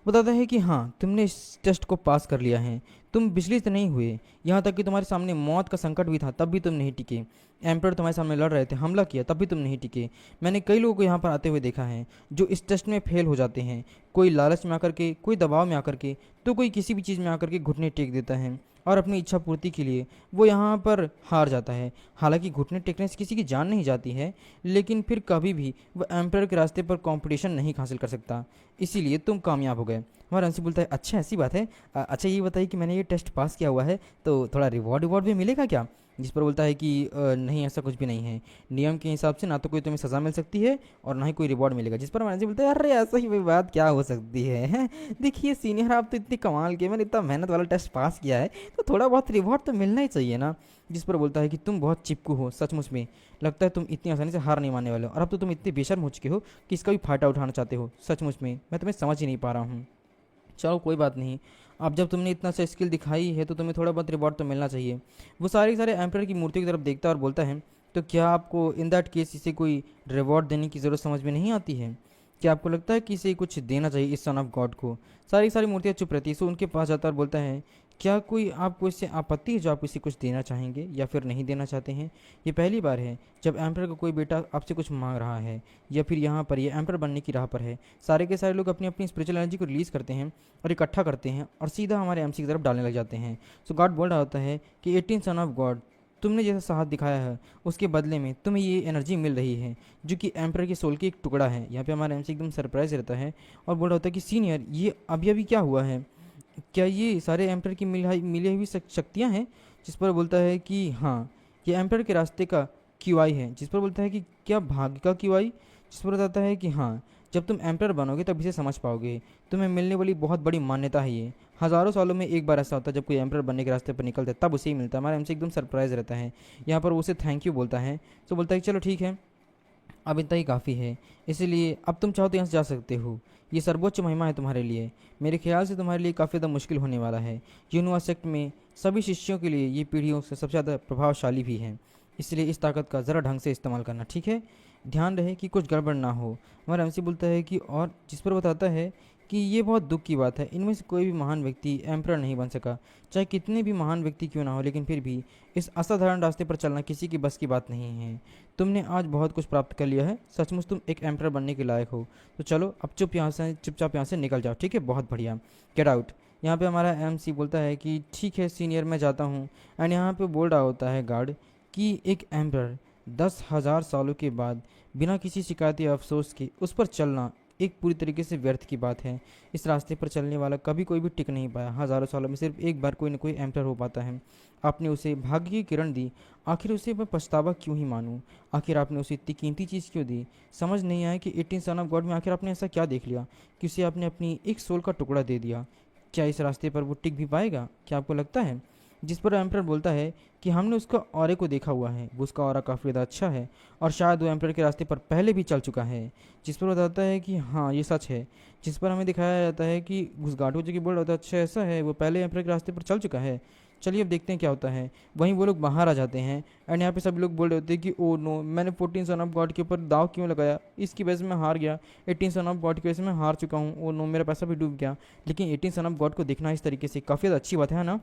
बताता है कि हाँ तुमने इस टेस्ट को पास कर लिया है, तुम विचलित नहीं हुए, यहाँ तक कि तुम्हारे सामने मौत का संकट भी था तब भी तुम नहीं टिके। एम्पर तुम्हारे सामने लड़ रहे थे, हमला किया तब भी तुम नहीं टिके। मैंने कई लोगों को यहाँ पर आते हुए देखा है जो इस टेस्ट में फेल हो जाते हैं, कोई लालच में आकर के, कोई दबाव में आकर के, तो कोई किसी भी चीज़ में आकर के घुटने टेक देता है और अपनी इच्छा पूर्ति के लिए वो यहाँ पर हार जाता है। हालांकि घुटने टेकने से किसी की जान नहीं जाती है, लेकिन फिर कभी भी वो एम्पर के रास्ते पर कंपटीशन नहीं हासिल कर सकता, इसीलिए तुम कामयाब हो गए। हमारा अंशी बोलता है अच्छा ऐसी बात है, अच्छा ये बताइए कि मैंने ये टेस्ट पास किया हुआ है तो थोड़ा रिवॉर्ड भी मिलेगा क्या। जिस पर बोलता है कि नहीं ऐसा कुछ भी नहीं है, नियम के हिसाब से ना तो कोई तुम्हें सज़ा मिल सकती है और ना ही कोई रिवॉर्ड मिलेगा। जिस पर हमारा अंशी बोलता है अरे ऐसा ही बात क्या हो सकती है, हैं? देखिए सीनियर आप तो इतनी कमाल के, मैंने इतना मेहनत वाला टेस्ट पास किया है तो थोड़ा बहुत रिवॉर्ड तो मिलना ही चाहिए ना। जिस पर बोलता है कि तुम बहुत चिपकू हो सचमुच में, लगता है तुम इतनी आसानी से हार नहीं मानने वाले हो और अब तो तुम इतने बेशर्म हो चुके हो कि इसका भी फायदा उठाना चाहते हो। सचमुच में मैं तुम्हें समझ ही नहीं पा रहा हूँ। चलो कोई बात नहीं, अब जब तुमने इतना सा स्किल दिखाई है तो तुम्हें थोड़ा बहुत रिवॉर्ड तो मिलना चाहिए। वो सारे के सारे एम्पर की मूर्ति की तरफ देखता है और बोलता है तो क्या आपको इन दैट केस इसे कोई रिवॉर्ड देने की ज़रूरत समझ में नहीं आती है। क्या आपको लगता है कि इसे कुछ देना चाहिए इस सन ऑफ गॉड को। सारी की सारी मूर्तियाँ चुप रहती है। सो उनके पास जाता है और बोलता है क्या कोई आपको इससे आपत्ति है जो आप इसे कुछ देना चाहेंगे या फिर नहीं देना चाहते हैं। ये पहली बार है जब एम्पर का कोई बेटा आपसे कुछ मांग रहा है या फिर यहाँ पर ये एम्पर बनने की राह पर है। सारे के सारे लोग अपनी अपनी स्पिरिचुअल एनर्जी को रिलीज़ करते हैं और इकट्ठा करते हैं और सीधा हमारे एमसी की तरफ डालने लग जाते हैं। सो गॉड बोल रहा होता है कि 18 सन ऑफ गॉड, तुमने जैसा साहस दिखाया है उसके बदले में तुम्हें ये एनर्जी मिल रही है जो कि एम्पर के सोल की एक टुकड़ा है। यहाँ पे हमारा एमसी एकदम सरप्राइज रहता है और बोल रहा होता है कि सीनियर ये अभी अभी क्या हुआ है, क्या ये सारे एम्पर की मिली हुई शक्तियाँ हैं। जिस पर बोलता है कि हाँ ये एम्पर के रास्ते का क्यूआई है। जिस पर बोलता है कि क्या भाग्य का क्यूआई। जिस पर बताता है कि हाँ जब तुम एम्पर बनोगे तब इसे समझ पाओगे, तुम्हें मिलने वाली बहुत बड़ी मान्यता है ये। हज़ारों सालों में एक बार ऐसा होता है जब कोई एम्पर बनने के रास्ते पर निकलता है तब उसे ही मिलता है। हमारा एमसी एकदम सरप्राइज रहता है। यहाँ पर वो उसे थैंक यू बोलता है। तो बोलता है कि चलो ठीक है अब इतना ही काफ़ी है, इसीलिए अब तुम चाहो तो यहाँ से जा सकते हो। ये सर्वोच्च महिमा है तुम्हारे लिए, मेरे ख्याल से तुम्हारे लिए काफ़ी ज़्यादा मुश्किल होने वाला है। यूनिवर्स सेक्ट में सभी शिष्यों के लिए ये पीढ़ियों से सबसे ज़्यादा प्रभावशाली भी है। इसलिए इस ताकत का ज़रा ढंग से इस्तेमाल करना, ठीक है? ध्यान रहे कि कुछ गड़बड़ ना हो। हमारा एमसी बोलता है कि और जिस पर बताता है कि ये बहुत दुख की बात है, इनमें से कोई भी महान व्यक्ति एम्परर नहीं बन सका, चाहे कितने भी महान व्यक्ति क्यों ना हो, लेकिन फिर भी इस असाधारण रास्ते पर चलना किसी की बस की बात नहीं है। तुमने आज बहुत कुछ प्राप्त कर लिया है, सचमुच तुम एक एम्परर बनने के लायक हो। तो चलो अब चुपचाप यहाँ से निकल जाओ, ठीक है? बहुत बढ़िया, गेट आउट। यहाँ पे हमारा एमसी बोलता है कि ठीक है सीनियर, मैं जाता हूँ। एंड यहाँ पे बोल रहा होता है गार्ड कि एक एम्परर 10,000 सालों के बाद बिना किसी शिकायत या अफसोस के उस पर चलना एक पूरी तरीके से व्यर्थ की बात है। इस रास्ते पर चलने वाला कभी कोई भी टिक नहीं पाया। हज़ारों सालों में सिर्फ एक बार कोई न कोई एम्परर हो पाता है। आपने उसे भाग्य की किरण दी, आखिर उसे मैं पछतावा क्यों ही मानूं? आखिर आपने उसे इतनी कीमती चीज़ क्यों दी? समझ नहीं आया कि 18 सन ऑफ गॉड में आखिर आपने ऐसा क्या देख लिया कि उसे आपने अपनी एक सोल का टुकड़ा दे दिया। क्या इस रास्ते पर वो टिक भी पाएगा? क्या आपको लगता है? जिस पर एम्परर बोलता है कि हमने उसका ऑरे को देखा हुआ है, वो उसका ऑरा काफ़ी ज़्यादा अच्छा है और शायद वो एम्परर के रास्ते पर पहले भी चल चुका है। जिस पर बताता है कि हाँ ये सच है। जिस पर हमें दिखाया जाता है कि घुसगाटू जो कि बोल रहा होता है अच्छा ऐसा है, वो पहले एम्परर के रास्ते पर चल चुका है। चलिए अब देखते हैं क्या होता है। वहीं वो लोग बाहर आ जाते हैं एंड यहाँ पे सभी लोग बोल रहे होते हैं कि ओ नो, मैंने 14 सन ऑफ गॉड के ऊपर दाव क्यों लगाया, इसकी वजह से मैं हार गया। 18 सन ऑफ गॉड की वजह से मैं हार चुका हूँ। ओ नो, मेरा पैसा भी डूब गया। लेकिन 18 सन ऑफ गॉड को देखना इस तरीके से काफ़ी ज़्यादा अच्छी बात है ना।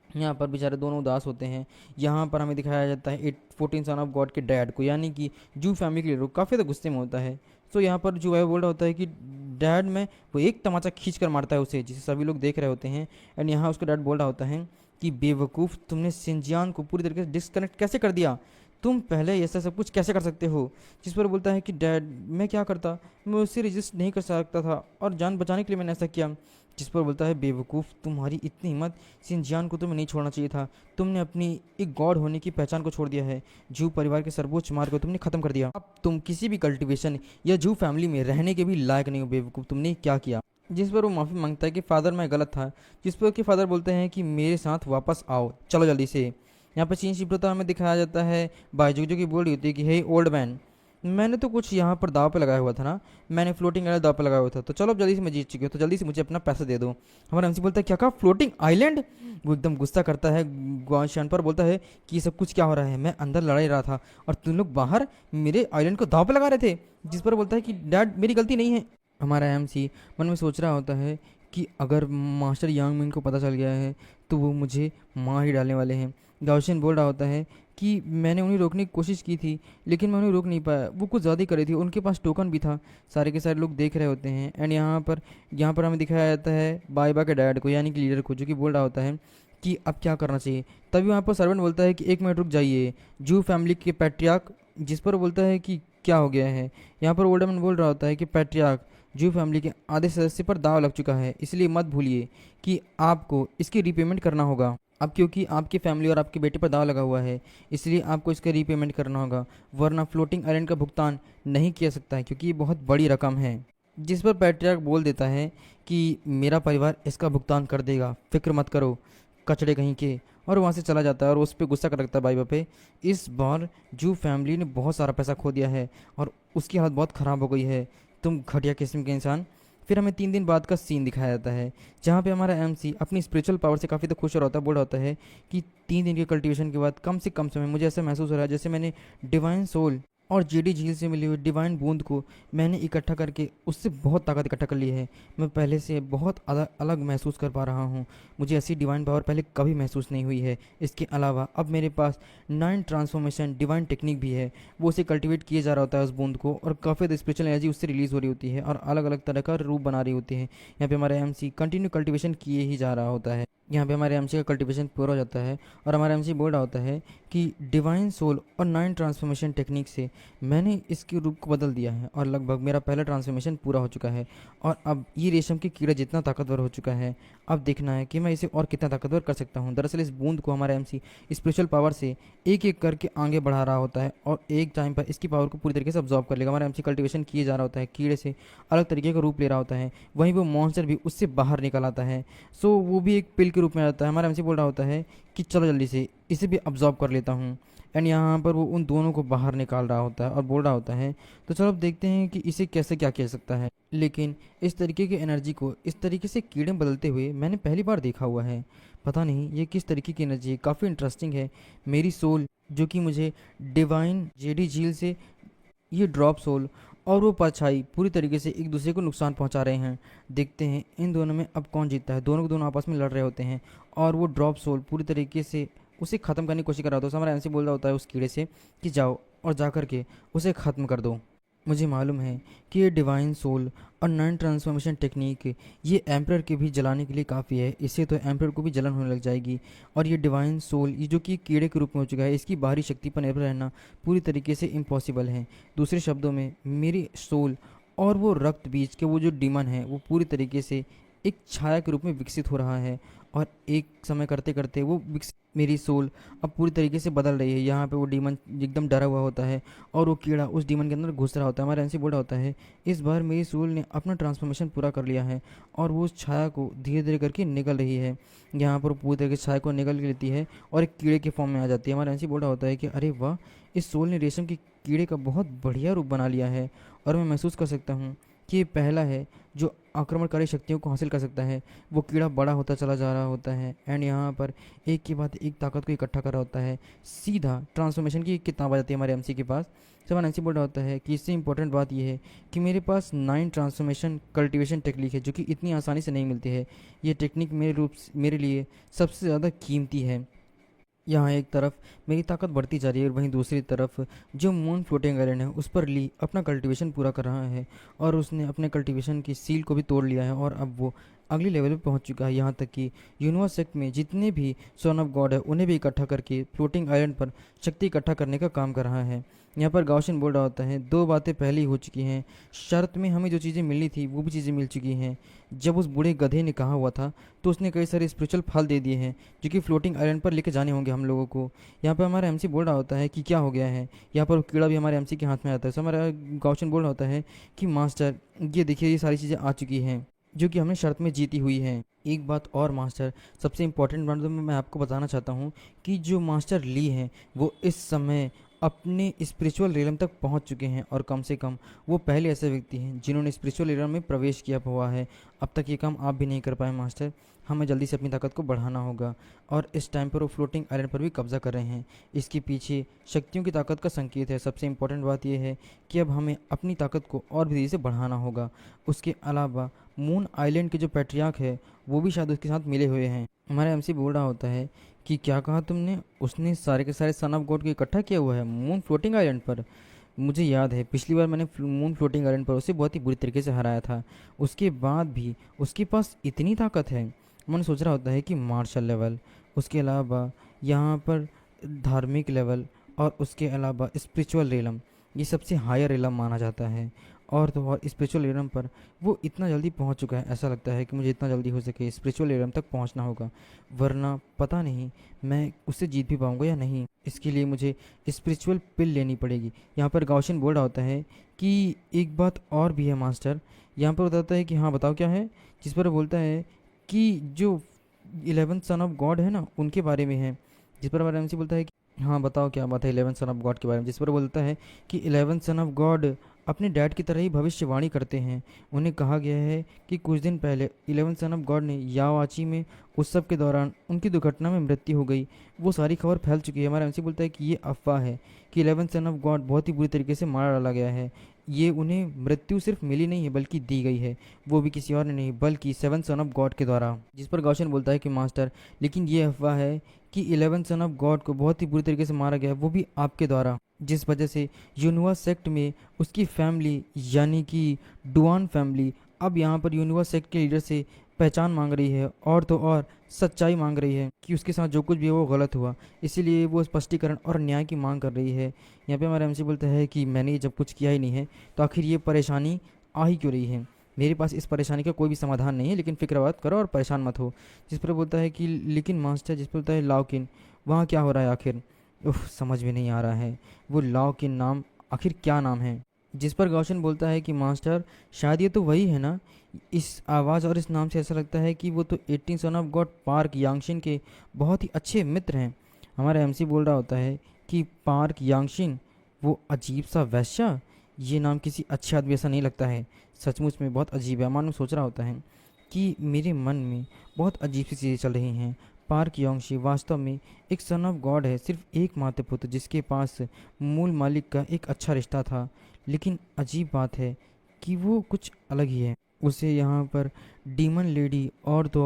यहाँ पर बेचारे दोनों उदास होते हैं। यहाँ पर हमें दिखाया जाता है 14 सन ऑफ गॉड के डैड को, यानी कि जू फैमिली के लीडर को। काफ़ी ज़्यादा गुस्से में होता है। तो यहाँ पर जो है बोल रहा होता है कि डैड में वो एक तमाचा खींच कर मारता है उसे, जिसे सभी लोग देख रहे होते हैं। एंड यहाँ उसका डैड बोल रहा होता है कि बेवकूफ़, तुमने सिंजियान को पूरी तरीके से डिस्कनेक्ट कैसे कर दिया? तुम पहले ऐसा सब कुछ कैसे कर सकते हो? जिस पर बोलता है कि डैड मैं क्या करता, मैं उससे रजिस्ट नहीं कर सकता था और जान बचाने के लिए मैंने ऐसा किया। जिस पर बोलता है बेवकूफ़, तुम्हारी इतनी हिम्मत, सिंजियान को तुम्हें नहीं छोड़ना चाहिए था। तुमने अपनी एक गॉड होने की पहचान को छोड़ दिया है। जू परिवार के सर्वोच्च मार्ग को तुमने ख़त्म कर दिया। अब तुम किसी भी कल्टिवेशन या जू फैमिली में रहने के भी लायक नहीं हो बेवकूफ़, तुमने क्या किया? जिस पर वो माफ़ी मांगता है कि फ़ादर मैं गलत था। जिस पर उसके फ़ादर बोलते हैं कि मेरे साथ वापस आओ, चलो जल्दी से। यहाँ पर सीन शिफ्ट होता है, हमें दिखाया जाता है बायजू जो कि बोल रही होती है कि हे ओल्ड मैन, मैंने तो कुछ यहाँ पर दाव पे लगाया हुआ था ना, मैंने फ्लोटिंग आइलैंड दाव पे लगाया हुआ था, तो चलो अब जल्दी से मैं जीत चुकी हूँ, तो जल्दी से मुझे अपना पैसा दे दो। हमारा एमसी बोलता है क्या कहा, फ्लोटिंग आइलैंड? वो एकदम गुस्सा करता है। गुआनशान पर बोलता है कि ये सब कुछ क्या हो रहा है, मैं अंदर लड़ा ही रहा था और तुम लोग बाहर मेरे आइलैंड को दाव पे लगा रहे थे। जिस पर बोलता है कि डैड मेरी गलती नहीं है। हमारा एमसी मन में सोच रहा होता है कि अगर मास्टर यांग मिन को पता चल गया है तो वो मुझे मार ही डालने वाले हैं। गाओशियन बोल रहा होता है कि मैंने उन्हें रोकने की कोशिश की थी लेकिन मैं उन्हें रोक नहीं पाया, वो कुछ ज़्यादा ही कर रही थी, उनके पास टोकन भी था। सारे के सारे लोग देख रहे होते हैं। एंड यहाँ पर हमें दिखाया जाता है बाइबा के डैड को, यानी कि लीडर को, जो कि बोल रहा होता है कि अब क्या करना चाहिए। तभी वहाँ पर सर्वेंट बोलता है कि एक मिनट रुक जाइए, जू फैमिली के पैट्रियार्क। जिस पर बोलता है कि क्या हो गया है। यहाँ पर ओल्डर मैन बोल रहा होता है कि पैट्रियार्क, जू फैमिली के आधे सदस्य पर दाव लग चुका है, इसलिए मत भूलिए कि आपको इसकी रीपेमेंट करना होगा। अब क्योंकि आपकी फैमिली और आपके बेटे पर दाव लगा हुआ है, इसलिए आपको इसका रीपेमेंट करना होगा, वरना फ्लोटिंग आइलैंड का भुगतान नहीं किया सकता है क्योंकि ये बहुत बड़ी रकम है। जिस पर पैट्रियार्क बोल देता है कि मेरा परिवार इसका भुगतान कर देगा, फिक्र मत करो कचड़े कहीं के, और वहाँ से चला जाता है और उस पर गुस्सा कर रखता है बाइबा पे। इस बार जू फैमिली ने बहुत सारा पैसा खो दिया है और उसकी हालत बहुत ख़राब हो गई है, तुम घटिया किस्म के इंसान। फिर हमें 3 दिन बाद का सीन दिखाया जाता है जहाँ पे हमारा एमसी अपनी स्पिरिचुअल पावर से काफ़ी तो खुश हो रहा होता है। बोल रहा होता है कि 3 दिन के कल्टीवेशन के बाद कम से कम समय मुझे ऐसा महसूस हो रहा है जैसे मैंने डिवाइन सोल और जेडी झील से मिली हुई डिवाइन बूंद को मैंने इकट्ठा करके उससे बहुत ताकत इकट्ठा कर ली है। मैं पहले से बहुत अलग महसूस कर पा रहा हूँ। मुझे ऐसी डिवाइन पावर पहले कभी महसूस नहीं हुई है। इसके अलावा अब मेरे पास 9 ट्रांसफॉर्मेशन डिवाइन टेक्निक भी है। वो उसे कल्टीवेट किया जा रहा होता है उस बूंद को, और काफ़ी स्पिरिचुअल एनर्जी उससे रिलीज़ हो रही होती है और अलग अलग तरह का रूप बना रही होती है। यहाँ पे हमारा एमसी कंटिन्यू कल्टीवेशन किए ही जा रहा होता है। यहाँ पे हमारे एमसी का कल्टीवेशन पूरा हो जाता है और हमारा एमसी बोल रहा होता है कि डिवाइन सोल और 9 ट्रांसफॉर्मेशन टेक्निक से मैंने इसके रूप को बदल दिया है और लगभग मेरा पहला ट्रांसफॉर्मेशन पूरा हो चुका है और अब ये रेशम की कीड़ा जितना ताकतवर हो चुका है, अब देखना है कि मैं इसे और कितना ताकतवर कर सकता हूँ। दरअसल इस बूंद को हमारा एमसी स्पिरिचुअल पावर से एक एक करके आगे बढ़ा रहा होता है और एक टाइम पर इसकी पावर को पूरी तरीके से अब्जॉर्व कर लेगा। हमारा एमसी कल्टीवेशन किए जा रहा होता है, कीड़े से अलग तरीके का रूप ले रहा होता है, वहीं वो मॉन्स्टर भी उससे बाहर निकल आता है। सो वो भी एक पिल के रूप में आता है। हमारा एमसी बोल रहा होता है कि चलो जल्दी से इसे भी अब्जॉर्ब कर लेता हूँ। एंड यहाँ पर वो उन दोनों को बाहर निकाल रहा होता है और बोल रहा होता है तो चलो अब देखते हैं कि इसे कैसे क्या किया सकता है। लेकिन इस तरीके की एनर्जी को इस तरीके से कीड़े बदलते हुए मैंने पहली बार देखा हुआ है। पता नहीं ये किस तरीके की एनर्जी है, काफ़ी इंटरेस्टिंग है। मेरी सोल जो कि मुझे डिवाइन जेडी झील से ये ड्रॉप सोल और वो परछाई पूरी तरीके से एक दूसरे को नुकसान पहुंचा रहे हैं। देखते हैं इन दोनों में अब कौन जीतता है। दोनों को दोनों आपस में लड़ रहे होते हैं और वो ड्रॉप सोल पूरी तरीके से उसे ख़त्म करने की कोशिश कर रहा होता है। हमारा एमसी बोल रहा होता है उस कीड़े से कि जाओ और जा कर के उसे ख़त्म कर दो। मुझे मालूम है कि ये डिवाइन सोल और नॉन ट्रांसफॉर्मेशन टेक्निक ये एम्प्रर के भी जलाने के लिए काफ़ी है। इससे तो एम्प्रर को भी जलन होने लग जाएगी और ये डिवाइन सोल ये जो कि कीड़े के रूप में हो चुका है, इसकी बाहरी शक्ति पर निर्भर रहना पूरी तरीके से इम्पॉसिबल है। दूसरे शब्दों में मेरी सोल और वो रक्त बीज के वो जो डीमन है वो पूरी तरीके से एक छाया के रूप में विकसित हो रहा है और एक समय करते करते वो विकसित मेरी सोल अब पूरी तरीके से बदल रही है। यहाँ पे वो डीमन एकदम डरा हुआ होता है और वो कीड़ा उस डीमन के अंदर घुस रहा होता है। हमारा एनसी बोल रहा होता है इस बार मेरी सोल ने अपना ट्रांसफॉर्मेशन पूरा कर लिया है और वो उस छाया को धीरे धीरे करके निकल रही है। यहाँ पर वो पूरी तरीके से छाया को निकल के लेती है और एक कीड़े के फॉर्म में आ जाती है। हमारा एनसी बोल रहा होता है कि अरे वाह, इस सोल ने रेशम के कीड़े का बहुत बढ़िया रूप बना लिया है और मैं महसूस कर सकता हूँ कि ये पहला है जो आक्रमणकारी शक्तियों को हासिल कर सकता है। वो कीड़ा बड़ा होता चला जा रहा होता है एंड यहाँ पर एक के बाद एक ताकत को इकट्ठा कर रहा होता है। सीधा ट्रांसफॉर्मेशन की किताब आ जाती है हमारे एमसी के पास। जब एमसी बोल रहा होता है कि इससे इंपॉर्टेंट बात यह है कि मेरे पास 9 ट्रांसफॉर्मेशन कल्टीवेशन टेक्निक है जो कि इतनी आसानी से नहीं मिलती है। ये टेक्निक मेरे लिए सबसे ज़्यादा कीमती है। यहाँ एक तरफ मेरी ताकत बढ़ती जा रही है और वहीं दूसरी तरफ जो मून फ्लोटिंग आइलैंड है उस पर ली अपना कल्टीवेशन पूरा कर रहा है और उसने अपने कल्टीवेशन की सील को भी तोड़ लिया है और अब वो अगली लेवल पे पहुंच चुका है। यहाँ तक कि यूनिवर्स सेक्ट में जितने भी सन ऑफ गॉड है उन्हें भी इकट्ठा करके फ्लोटिंग आइलैंड पर शक्ति इकट्ठा करने का काम कर रहा है। यहाँ पर गाउशन बोल रहा होता है दो बातें पहले ही हो चुकी हैं, शर्त में हमें जो चीज़ें मिलनी थी वो भी चीज़ें मिल चुकी हैं। जब उस बूढ़े गधे ने कहा हुआ था तो उसने कई सारे स्पिरिचुअल फल दे दिए हैं जो कि फ्लोटिंग आइलैंड पर लेके जाने होंगे हम लोगों को। यहाँ पर हमारा एमसी बोल रहा होता है कि क्या हो गया है। यहाँ पर वो कीड़ा भी हमारे एमसी के हाथ में आता है। सो हमारा गाउशन बोल रहा होता है कि मास्टर ये देखिए ये सारी चीज़ें आ चुकी हैं जो कि हमने शर्त में जीती हुई हैं। एक बात और मास्टर, सबसे इम्पोर्टेंट बात तो मैं आपको बताना चाहता हूँ कि जो मास्टर ली हैं वो इस समय अपने स्पिरिचुअल रियलम तक पहुँच चुके हैं और कम से कम वो पहले ऐसे व्यक्ति हैं जिन्होंने स्पिरिचुअल रियलम में प्रवेश किया हुआ है। अब तक ये काम आप भी नहीं कर पाए मास्टर, हमें जल्दी से अपनी ताकत को बढ़ाना होगा। और इस टाइम पर वो फ्लोटिंग आइलैंड पर भी कब्जा कर रहे हैं। इसके पीछे शक्तियों की ताकत का संकेत है। सबसे इम्पोर्टेंट बात यह है कि अब हमें अपनी ताकत को और भी तेज़ी से बढ़ाना होगा। उसके अलावा मून आइलैंड के जो पैट्रियार्क है वो भी शायद उसके साथ मिले हुए हैं। हमारा एमसी बोल रहा होता है कि क्या कहा तुमने, उसने सारे के सारे सन ऑफ गॉड को इकट्ठा किया हुआ है मून फ्लोटिंग आइलैंड पर। मुझे याद है पिछली बार मैंने मून फ्लोटिंग आइलैंड पर उसे बहुत ही बुरी तरीके से हराया था, उसके बाद भी उसके पास इतनी ताकत है। मन सोच रहा होता है कि मार्शल लेवल, उसके अलावा यहाँ पर धार्मिक लेवल और उसके अलावा स्पिरिचुअल रियलम, ये सबसे हायर रियलम माना जाता है। और तो और स्पिरिचुअल रियलम पर वो इतना जल्दी पहुंच चुका है, ऐसा लगता है कि मुझे इतना जल्दी हो सके स्पिरिचुअल रियलम तक पहुंचना होगा, वरना पता नहीं मैं उससे जीत भी पाऊंगा या नहीं। इसके लिए मुझे स्पिरिचुअल पिल लेनी पड़ेगी। यहाँ पर गाउशन बोल रहा होता है कि एक बात और भी है मास्टर। यहाँ पर बताता है कि हाँ बताओ क्या है। जिस पर वो बोलता है कि जो 11 सन ऑफ गॉड है ना उनके बारे में है। जिस पर हमारा एमसी बोलता है कि हाँ बताओ क्या बात है 11 सन ऑफ गॉड के बारे में। जिस पर बोलता है कि 11 सन ऑफ गॉड अपने डैड की तरह ही भविष्यवाणी करते हैं। उन्हें कहा गया है कि कुछ दिन पहले 11 सन ऑफ गॉड ने याओआची में उत्सव के दौरान उनकी दुर्घटना में मृत्यु हो गई। वो सारी खबर फैल चुकी है। हमारा एमसी बोलता है कि ये अफवाह है कि 11 सन ऑफ गॉड बहुत ही बुरी तरीके से मार डाला गया है। ये उन्हें मृत्यु सिर्फ मिली नहीं है बल्कि दी गई है, वो भी किसी और ने नहीं बल्कि 7 सन ऑफ गॉड के द्वारा। जिस पर गाउशन बोलता है कि मास्टर लेकिन ये अफवाह है कि 11 सन ऑफ गॉड को बहुत ही बुरी तरीके से मारा गया, वो भी आपके द्वारा, जिस वजह से यूनिवर्स सेक्ट में उसकी फैमिली यानी कि डुआन फैमिली अब यहाँ पर यूनिवर्स सेक्ट के लीडर से पहचान मांग रही है और तो और सच्चाई मांग रही है कि उसके साथ जो कुछ भी है वो गलत हुआ। इसीलिए वो स्पष्टीकरण और न्याय की मांग कर रही है। यहाँ पे हमारा एमसी बोलता है कि मैंने ये जब कुछ किया ही नहीं है तो आखिर ये परेशानी आ ही क्यों रही है। मेरे पास इस परेशानी का कोई भी समाधान नहीं है, लेकिन फिक्र मत करो और परेशान मत हो। जिस पर बोलता है कि लेकिन मास्टर, जिस पर बोलता है लाओकिन, वहाँ क्या हो रहा है आखिर। उफ, समझ में नहीं आ रहा है वो लाओकिन नाम आखिर क्या नाम है। जिस पर गाउशन बोलता है कि मास्टर शायद ये तो वही है ना, इस आवाज़ और इस नाम से ऐसा लगता है कि वो तो 18 सन ऑफ गॉड पार्क यांगशिन के बहुत ही अच्छे मित्र हैं। हमारा एमसी बोल रहा होता है कि पार्क यांगशिन, वो अजीब सा वैश्या, ये नाम किसी अच्छे आदमी ऐसा नहीं लगता है। सचमुच में बहुत अजीब है। मानो सोच रहा होता है कि मेरे मन में बहुत अजीब सी चीज़ें चल रही हैं। पार्क योंगशी वास्तव में एक सन ऑफ गॉड है, सिर्फ एक मात्र पुत्र जिसके पास मूल मालिक का एक अच्छा रिश्ता था। लेकिन अजीब बात है कि वो कुछ अलग ही है। उसे यहाँ पर डीमन लेडी और तो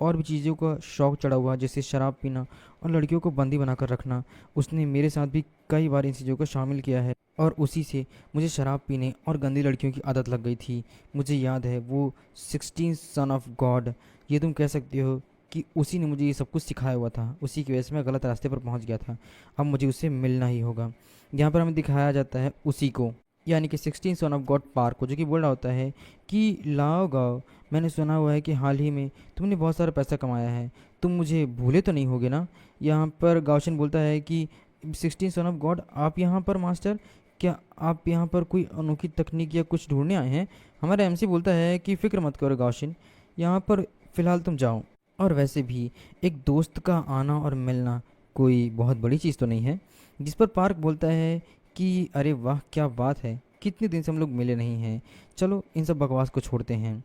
और भी चीज़ों का शौक चढ़ा हुआ, जैसे शराब पीना और लड़कियों को बंदी बनाकर रखना। उसने मेरे साथ भी कई बार इन चीज़ों को शामिल किया है और उसी से मुझे शराब पीने और गंदी लड़कियों की आदत लग गई थी। मुझे याद है वो 16 सन ऑफ गॉड, ये तुम कह सकते हो कि उसी ने मुझे ये सब कुछ सिखाया हुआ था। उसी की वजह से मैं गलत रास्ते पर पहुंच गया था। अब मुझे उससे मिलना ही होगा। यहाँ पर हमें दिखाया जाता है उसी को, यानी कि 16 सन ऑफ गॉड पार्क को, जो कि बोल रहा होता है कि लाओ गाओ, मैंने सुना हुआ है कि हाल ही में तुमने बहुत सारा पैसा कमाया है, तुम मुझे भूले तो नहीं होगे ना। यहाँ पर गाओशन बोलता है कि 16 सन ऑफ गॉड, आप यहाँ पर मास्टर, क्या आप यहाँ पर कोई अनोखी तकनीक या कुछ ढूंढने आए हैं? हमारा एमसी बोलता है कि फिक्र मत करो गाओशिन, यहाँ पर फ़िलहाल तुम जाओ। और वैसे भी एक दोस्त का आना और मिलना कोई बहुत बड़ी चीज़ तो नहीं है। जिस पर पार्क बोलता है कि अरे वाह क्या बात है, कितने दिन से हम लोग मिले नहीं हैं, चलो इन सब बकवास को छोड़ते हैं।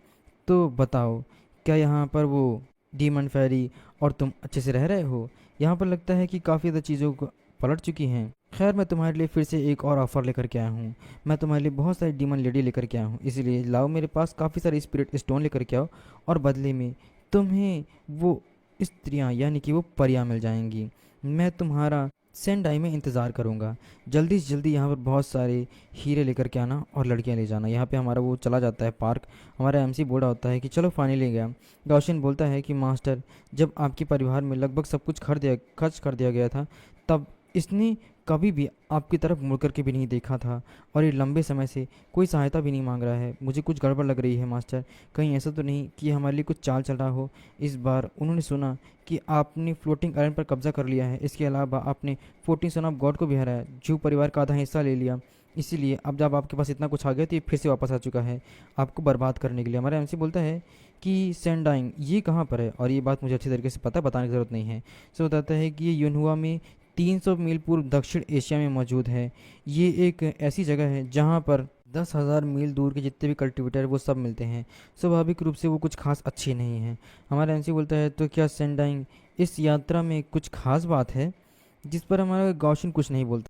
तो बताओ, क्या यहाँ पर वो डीमन फेरी और तुम अच्छे से रह रहे हो? यहाँ पर लगता है कि काफ़ी ज़्यादा चीज़ों को पलट चुकी हैं। खैर, मैं तुम्हारे लिए फिर से एक और ऑफ़र लेकर के आया हूँ। मैं तुम्हारे लिए बहुत सारी डीमन लेडी लेकर के आया हूँ, इसलिए लाओ मेरे पास काफ़ी सारे स्पिरिट स्टोन लेकर के आओ, और बदले में तुम्हें वो स्त्रियाँ यानी कि वो परियाँ मिल जाएंगी। मैं तुम्हारा सेंडाई में इंतज़ार करूँगा। जल्दी से जल्दी यहाँ पर बहुत सारे हीरे लेकर के आना और लड़कियाँ ले जाना। यहाँ पे हमारा वो चला जाता है पार्क। हमारा एमसी बोल रहा होता है कि चलो फाइनली गया। गौशिन बोलता है कि मास्टर, जब आपके परिवार में लगभग सब कुछ खर्च कर दिया गया था, तब इसने कभी भी आपकी तरफ मुड़ कर के भी नहीं देखा था, और ये लंबे समय से कोई सहायता भी नहीं मांग रहा है। मुझे कुछ गड़बड़ लग रही है मास्टर, कहीं ऐसा तो नहीं कि हमारे लिए कुछ चाल चल रहा हो। इस बार उन्होंने सुना कि आपने फ्लोटिंग आइलैंड पर कब्जा कर लिया है, इसके अलावा आपने 14 सन ऑफ गॉड को भी हराया, जू परिवार का आधा हिस्सा ले लिया। इसीलिए अब जब आपके पास इतना कुछ आ गया तो ये फिर से वापस आ चुका है आपको बर्बाद करने के लिए। हमारा एमसी बोलता है कि सेंडाइंग ये कहाँ पर है, और ये बात मुझे अच्छी तरीके से पता, बताने की ज़रूरत नहीं है। सो बताता है कि ये युनहुआ में 300 मील पूर्व दक्षिण एशिया में मौजूद है। ये एक ऐसी जगह है जहाँ पर 10,000 मील दूर के जितने भी कल्टीवेटर वो सब मिलते हैं। स्वाभाविक रूप से वो कुछ खास अच्छे नहीं हैं। हमारा एमसी बोलता है तो क्या सेंडाइंग इस यात्रा में कुछ खास बात है? जिस पर हमारा गौशन कुछ नहीं बोलता।